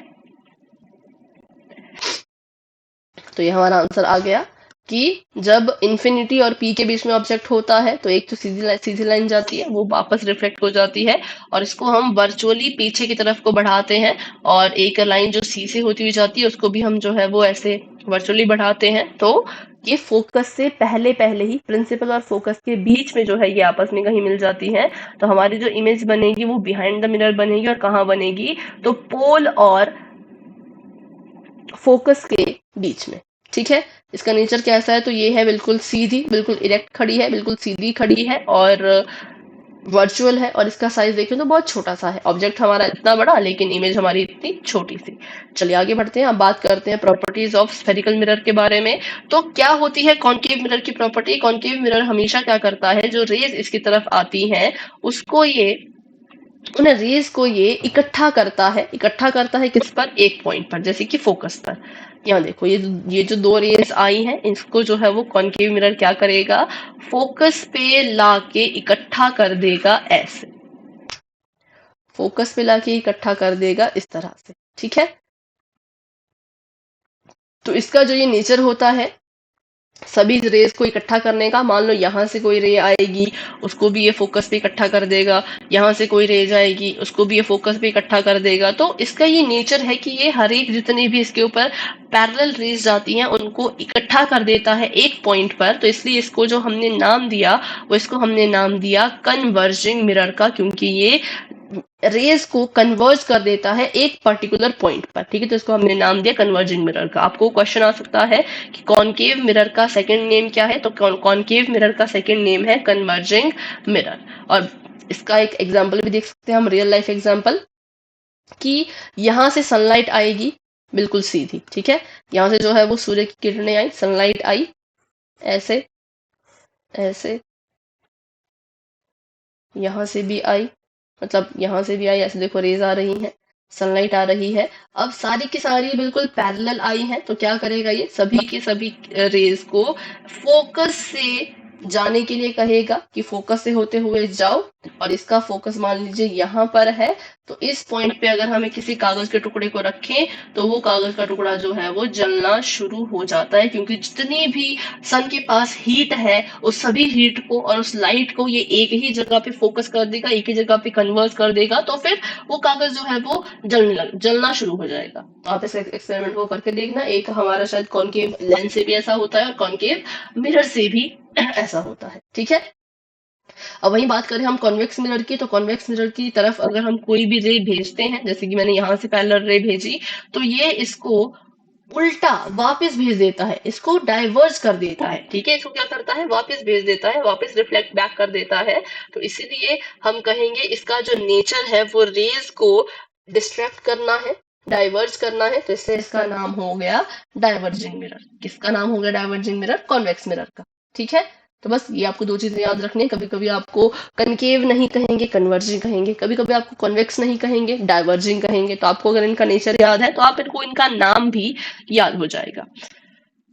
तो ये हमारा आंसर आ गया कि जब इन्फिनिटी और पी के बीच में ऑब्जेक्ट होता है तो एक तो सीधी लाइन जाती है, वो वापस रिफ्लेक्ट हो जाती है, और इसको हम वर्चुअली पीछे की तरफ को बढ़ाते हैं, और एक लाइन जो सी से होती हुई जाती है उसको भी हम जो है वो ऐसे वर्चुअली बढ़ाते हैं। तो ये फोकस से पहले पहले ही प्रिंसिपल और फोकस के बीच में जो है ये आपस में कहीं मिल जाती है। तो हमारी जो इमेज बनेगी वो बिहाइंड द मिरर बनेगी, और कहाँ बनेगी, तो पोल और फोकस के बीच में। ठीक है, इसका नेचर कैसा है, तो ये है बिल्कुल सीधी, बिल्कुल इरेक्ट खड़ी है, बिल्कुल सीधी खड़ी है, और वर्चुअल है, और इसका साइज देखिए तो बहुत छोटा सा है। ऑब्जेक्ट हमारा इतना बड़ा लेकिन इमेज हमारी इतनी छोटी सी। चलिए आगे बढ़ते हैं, अब बात करते हैं प्रॉपर्टीज ऑफ स्फेरिकल मिरर के बारे में। तो क्या होती है कॉन्केव मिरर की प्रॉपर्टी? कॉन्केव मिरर हमेशा क्या करता है, जो रेज इसकी तरफ आती हैं उसको ये, उन रेज को ये इकट्ठा करता है। इकट्ठा करता है किस पर? एक पॉइंट पर, जैसे कि फोकस पर। यहाँ देखो ये जो दो रेज आई हैं इसको जो है वो कॉन्केव मिरर क्या करेगा, फोकस पे लाके इकट्ठा कर देगा ऐसे। फोकस पे लाके इकट्ठा कर देगा इस तरह से। ठीक है, तो इसका जो ये नेचर होता है सभी रेज को इकट्ठा करने का, मान लो यहाँ से कोई रे आएगी उसको भी ये फोकस पे इकट्ठा कर देगा, यहाँ से कोई रे जाएगी उसको भी ये फोकस पे इकट्ठा कर देगा। तो इसका ये नेचर है कि ये हर एक जितनी भी इसके ऊपर पैरेलल रेज जाती हैं उनको इकट्ठा कर देता है एक पॉइंट पर। तो इसलिए इसको जो हमने नाम दिया वो इसको हमने नाम दिया कन्वर्जिंग मिरर का, क्योंकि ये रेज को कन्वर्ज कर देता है एक पर्टिकुलर पॉइंट पर। ठीक है, तो इसको हमने नाम दिया कन्वर्जिंग मिरर का। आपको क्वेश्चन आ सकता है कि कॉनकेव मिरर का सेकंड नेम क्या है, तो कॉनकेव मिरर का सेकंड नेम है कन्वर्जिंग मिरर। और इसका एक एग्जांपल भी देख सकते हैं हम, रियल लाइफ एग्जांपल, कि यहाँ से सनलाइट आएगी बिल्कुल सीधी। ठीक है, यहाँ से जो है वो सूर्य की किरणें आई, सनलाइट आई ऐसे ऐसे, यहाँ से भी आई, मतलब यहाँ से भी आई ऐसे, देखो रेज आ रही हैं, सनलाइट आ रही है। अब सारी की सारी बिल्कुल पैरेलल आई हैं, तो क्या करेगा ये, सभी के सभी रेज को फोकस से जाने के लिए कहेगा कि फोकस से होते हुए जाओ, और इसका फोकस मान लीजिए यहाँ पर है। तो इस पॉइंट पे अगर हमें किसी कागज के टुकड़े को रखें तो वो कागज का टुकड़ा जो है वो जलना शुरू हो जाता है, क्योंकि जितनी भी सन के पास हीट है उस सभी हीट को और उस लाइट को ये एक ही जगह पे फोकस कर देगा, एक ही जगह पे कन्वर्ट कर देगा। तो फिर वो कागज जो है वो जलना शुरू हो जाएगा। तो आप इस एक्सपेरिमेंट को करके देखना, एक हमारा शायद कॉनकेव लेंस से भी ऐसा होता है और कॉनकेव मिरर से भी ऐसा होता है। ठीक है, अब वही बात करें हम कॉन्वेक्स मिरर की, तो कॉन्वेक्स मिरर की तरफ अगर हम कोई भी रे भेजते हैं, जैसे कि मैंने यहाँ से पैरेलल रे भेजी, तो ये इसको उल्टा वापस भेज देता है, इसको डाइवर्ज कर देता है। ठीक है, इसको क्या करता है, वापस भेज देता है, वापस रिफ्लेक्ट बैक कर देता है। तो इसीलिए हम कहेंगे इसका जो नेचर है वो रेज को डिस्ट्रैक्ट करना है, डाइवर्ज करना है। तो इससे इसका नाम हो गया डाइवर्जिंग मिरर। किसका नाम हो गया डाइवर्जिंग मिरर? कॉन्वेक्स मिरर का। ठीक है, तो बस ये आपको दो चीजें याद रखनी है। कभी कभी आपको कनकेव नहीं कहेंगे, कन्वर्जिंग कहेंगे, कभी कभी आपको कॉन्वेक्स नहीं कहेंगे, डाइवर्जिंग कहेंगे। तो आपको अगर इनका नेचर याद है तो आप इनको इनका नाम भी याद हो जाएगा।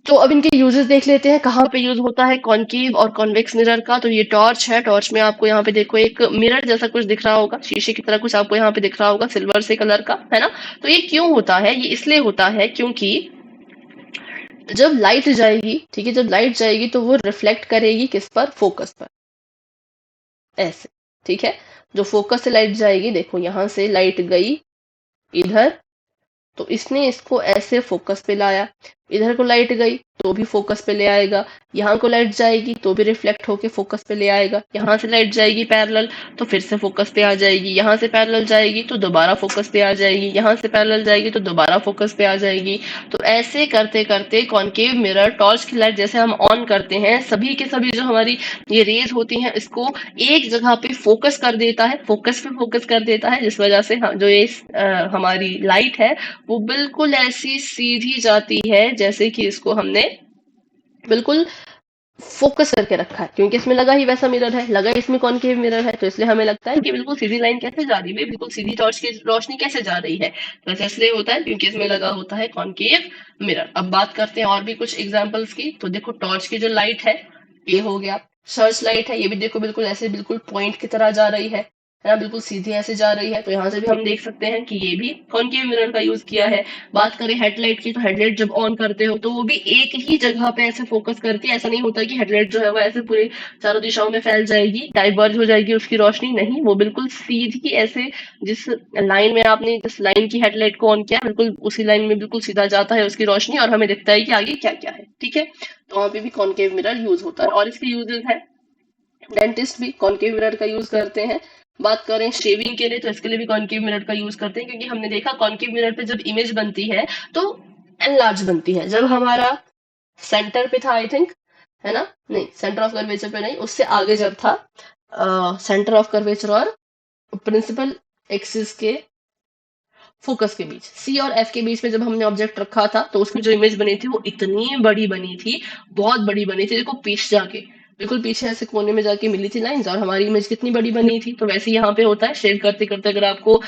तो अब इनके यूजेस देख लेते हैं, कहाँ पे यूज होता है कॉन्केव और कॉन्वेक्स मिरर का। तो ये टॉर्च है, टॉर्च में आपको यहाँ पे देखो एक मिरर जैसा कुछ दिख रहा होगा, शीशे की तरह कुछ आपको यहाँ पे दिख रहा होगा, सिल्वर से कलर का, है ना। तो ये क्यों होता है? ये इसलिए होता है क्योंकि जब लाइट जाएगी, ठीक है, जब लाइट जाएगी तो वो रिफ्लेक्ट करेगी किस पर? फोकस पर, ऐसे। ठीक है, जो फोकस से लाइट जाएगी, देखो यहाँ से लाइट गई इधर, तो इसने इसको ऐसे फोकस पे लाया, इधर को लाइट गई तो भी फोकस पे ले आएगा, यहाँ को लाइट जाएगी तो भी रिफ्लेक्ट होके फोकस पे ले आएगा, यहाँ से लाइट जाएगी पैरेलल तो फिर से फोकस पे आ जाएगी, यहाँ से पैरेलल जाएगी तो दोबारा फोकस पे आ जाएगी, यहाँ से पैरेलल जाएगी तो दोबारा फोकस पे आ जाएगी। तो ऐसे करते करते कॉन्केव मिरर टॉर्च की लाइट जैसे हम ऑन करते हैं, सभी के सभी जो हमारी ये रेज होती हैं इसको एक जगह पे फोकस कर देता है, फोकस पे फोकस कर देता है, जिस वजह से जो ये हमारी लाइट है वो बिल्कुल ऐसी सीधी जाती है जैसे कि इसको हमने बिल्कुल फोकस करके रखा है, क्योंकि इसमें लगा ही वैसा मिरर है, लगा इसमें कॉनकेव मिरर है, तो इसलिए हमें लगता है कि बिल्कुल सीधी लाइन कैसे जा रही है, बिल्कुल सीधी टॉर्च की रोशनी कैसे जा रही है। तो ऐसा इसलिए होता है क्योंकि इसमें लगा होता है कॉनकेव मिरर। अब बात करते हैं और भी कुछ एग्जाम्पल्स की। तो देखो टॉर्च की जो लाइट है, ये हो गया। सर्च लाइट है, ये भी देखो बिल्कुल ऐसे बिल्कुल पॉइंट की तरह जा रही है ना, बिल्कुल सीधी ऐसे जा रही है। तो यहाँ से भी हम देख सकते हैं कि ये भी कॉनकेव मिरर का यूज किया है। बात करें हेडलाइट की, तो हेडलाइट जब ऑन करते हो तो वो भी एक ही जगह पे ऐसे फोकस करती है। ऐसा नहीं होता कि हेडलाइट जो है वो ऐसे पूरे चारों दिशाओं में फैल जाएगी, डाइवर्ज हो जाएगी उसकी रोशनी, नहीं, वो बिल्कुल सीधी ऐसे जिस लाइन में आपने जिस लाइन की हेडलाइट को ऑन किया बिल्कुल उसी लाइन में बिल्कुल सीधा जाता है उसकी रोशनी, और हमें दिखता है कि आगे क्या क्या है। ठीक है, तो वहां पे भी कॉनकेव मिरर यूज होता है। और इसके यूजेस है, डेंटिस्ट भी कॉनकेव मिरर का यूज करते हैं। बात करें शेविंग के लिए, तो इसके लिए भी कॉनकेव मिरर का यूज करते हैं, क्योंकि हमने देखा कॉनकेव मिरर पे जब इमेज बनती है तो एनलार्ज बनती है। जब हमारा सेंटर पे था, आई थिंक, है ना, नहीं सेंटर ऑफ कर्वेचर पे नहीं, उससे आगे जब था सेंटर ऑफ कर्वेचर और प्रिंसिपल एक्सिस के फोकस के बीच, सी और एफ के बीच में जब हमने ऑब्जेक्ट रखा था, तो उसकी जो इमेज बनी थी वो इतनी बड़ी बनी थी, बहुत बड़ी बनी थी। देखो पीछे जाके बिल्कुल पीछे ऐसे कोने में जाके मिली थी लाइंस, और हमारी इमेज कितनी बड़ी बनी थी। तो वैसे ही यहाँ पे होता है, शेव करते करते अगर आपको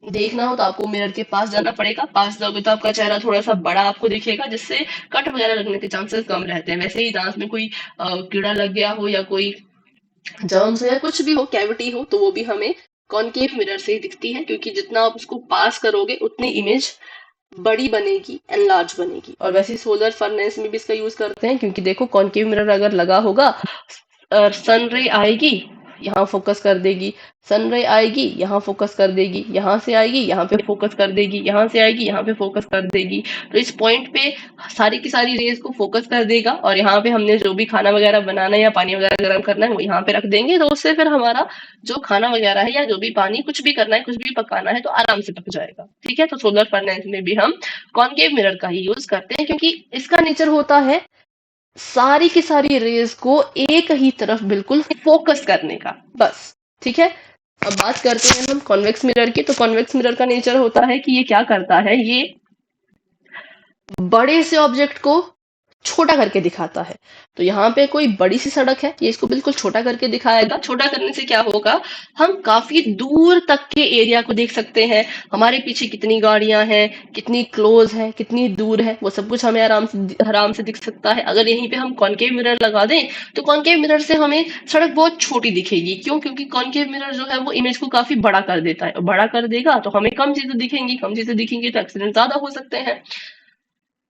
देखना हो तो आपको मिरर के पास जाना पड़ेगा। पास जाओगे तो आपका चेहरा थोड़ा सा बड़ा आपको दिखेगा, जिससे कट वगैरह लगने के चांसेस कम रहते हैं। वैसे ही दांत में कोई कीड़ा लग गया हो या कोई जर्म्स हो या कुछ भी हो, कैविटी हो, तो वो भी हमें कॉनकेव मिरर से ही दिखती है, क्योंकि जितना आप उसको पास करोगे उतनी इमेज बड़ी बनेगी, एनलार्ज बनेगी। और वैसे सोलर फर्नेस में भी इसका यूज करते हैं, क्योंकि देखो कॉनकेव मिरर अगर लगा होगा, सन रे आएगी, यहाँ फोकस कर देगी, सन रे आएगी, यहाँ फोकस कर देगी, यहाँ से आएगी, यहाँ पे फोकस कर देगी, यहाँ से आएगी, यहाँ पे फोकस कर देगी। तो इस पॉइंट पे सारी की सारी रेज को फोकस कर देगा, और यहाँ पे हमने जो भी खाना वगैरह बनाना है या पानी वगैरह गर्म करना है वो यहाँ पे रख देंगे, तो उससे फिर हमारा जो खाना वगैरह है या जो भी पानी कुछ भी करना है, कुछ भी पकाना है, तो आराम से पक जाएगा। ठीक है, तो सोलर फर्नेस में भी हम कॉनकेव मिरर का ही यूज करते हैं, क्योंकि इसका नेचर होता है सारी की सारी रेज को एक ही तरफ बिल्कुल फोकस करने का, बस। ठीक है, अब बात करते हैं हम कॉन्वेक्स मिरर की। तो कॉन्वेक्स मिरर का नेचर होता है कि ये क्या करता है, ये बड़े से ऑब्जेक्ट को छोटा करके दिखाता है। तो यहाँ पे कोई बड़ी सी सड़क है, ये इसको बिल्कुल छोटा करके दिखाएगा। छोटा करने से क्या होगा, हम काफी दूर तक के एरिया को देख सकते हैं। हमारे पीछे कितनी गाड़ियां हैं, कितनी क्लोज है, कितनी दूर है, वो सब कुछ हमें आराम से दिख सकता है। अगर यहीं पे हम कॉनकेव मिरर लगा दें तो कॉनकेव मिरर से हमें सड़क बहुत छोटी दिखेगी। क्यों? क्योंकि कॉनकेव मिरर जो है वो इमेज को काफी बड़ा कर देता है, और बड़ा कर देगा तो हमें कम चीजें दिखेंगी, कम चीजें दिखेंगी तो एक्सीडेंट ज्यादा हो सकते हैं।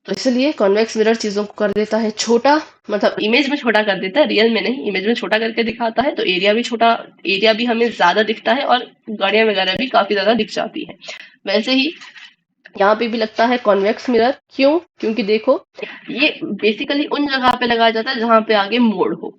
तो इसलिए कॉन्वेक्स मिरर चीजों को कर देता है छोटा, मतलब इमेज में छोटा कर देता है, रियल में नहीं, इमेज में छोटा करके दिखाता है। तो एरिया भी छोटा, एरिया भी हमें ज्यादा दिखता है, और गाड़ियां वगैरह भी काफी ज्यादा दिख जाती है। वैसे ही यहाँ पे भी लगता है कॉन्वेक्स मिरर। क्यों? क्योंकि देखो ये बेसिकली उन जगह पे लगाया जाता है जहां पे आगे मोड़ हो,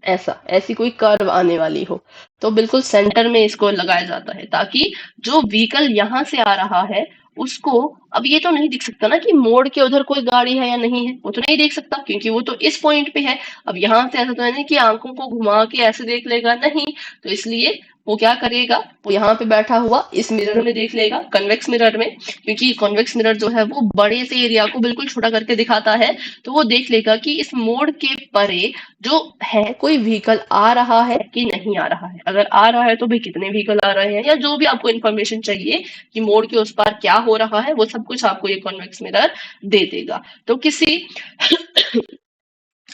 ऐसी कोई कर्व आने वाली हो, तो बिल्कुल सेंटर में इसको लगाया जाता है, ताकि जो व्हीकल यहाँ से आ रहा है उसको, अब ये तो नहीं दिख सकता ना कि मोड़ के उधर कोई गाड़ी है या नहीं है, वो तो नहीं देख सकता क्योंकि वो तो इस पॉइंट पे है। अब यहाँ से ऐसा तो है नहीं कि आंखों को घुमा के ऐसे देख लेगा, नहीं। तो इसलिए वो क्या करेगा, वो यहाँ पे बैठा हुआ इस मिरर में देख लेगा, कन्वेक्स मिरर में, क्योंकि कॉन्वेक्स मिरर जो है वो बड़े से एरिया को बिल्कुल छोटा करके दिखाता है। तो वो देख लेगा कि इस मोड़ के परे जो है कोई व्हीकल आ रहा है कि नहीं आ रहा है। अगर आ रहा है तो भाई कितने व्हीकल आ रहे हैं, या जो भी आपको इन्फॉर्मेशन चाहिए कि मोड़ के उस पार क्या हो रहा है, वो सब कुछ आपको ये कॉन्वेक्स मिरर दे देगा। तो किसी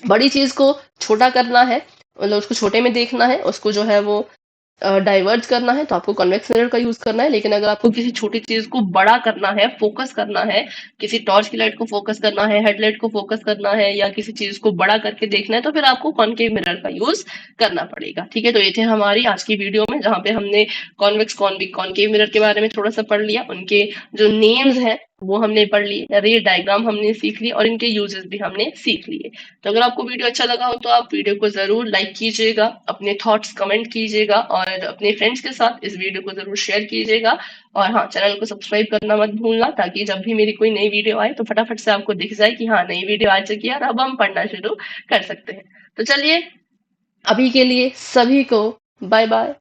बड़ी चीज को छोटा करना है, मतलब उसको छोटे में देखना है, उसको जो है वो डाइवर्ज करना है, तो आपको कॉन्वेक्स मिरर का यूज करना है। लेकिन अगर आपको किसी छोटी चीज को बड़ा करना है, फोकस करना है, किसी टॉर्च की लाइट को फोकस करना है, हेडलाइट को फोकस करना है, या किसी चीज को बड़ा करके देखना है, तो फिर आपको कॉनकेव मिरर का यूज करना पड़ेगा। ठीक है, तो ये थे हमारी आज की वीडियो में, जहाँ पे हमने कॉन्वेक्स कॉनकेव मिरर के बारे में थोड़ा सा पढ़ लिया, उनके जो नेम्स हैं वो हमने पढ़ लिए, रे डायग्राम हमने सीख ली, और इनके यूजेस भी हमने सीख लिए। तो अगर आपको वीडियो अच्छा लगा हो तो आप वीडियो को जरूर लाइक कीजिएगा, अपने थॉट्स कमेंट कीजिएगा, और अपने फ्रेंड्स के साथ इस वीडियो को जरूर शेयर कीजिएगा। और हाँ, चैनल को सब्सक्राइब करना मत भूलना, ताकि जब भी मेरी कोई नई वीडियो आए तो फटाफट से आपको दिख जाए कि हाँ, नई वीडियो आ चुकी है और अब हम पढ़ना शुरू कर सकते हैं। तो चलिए, अभी के लिए सभी को बाय बाय।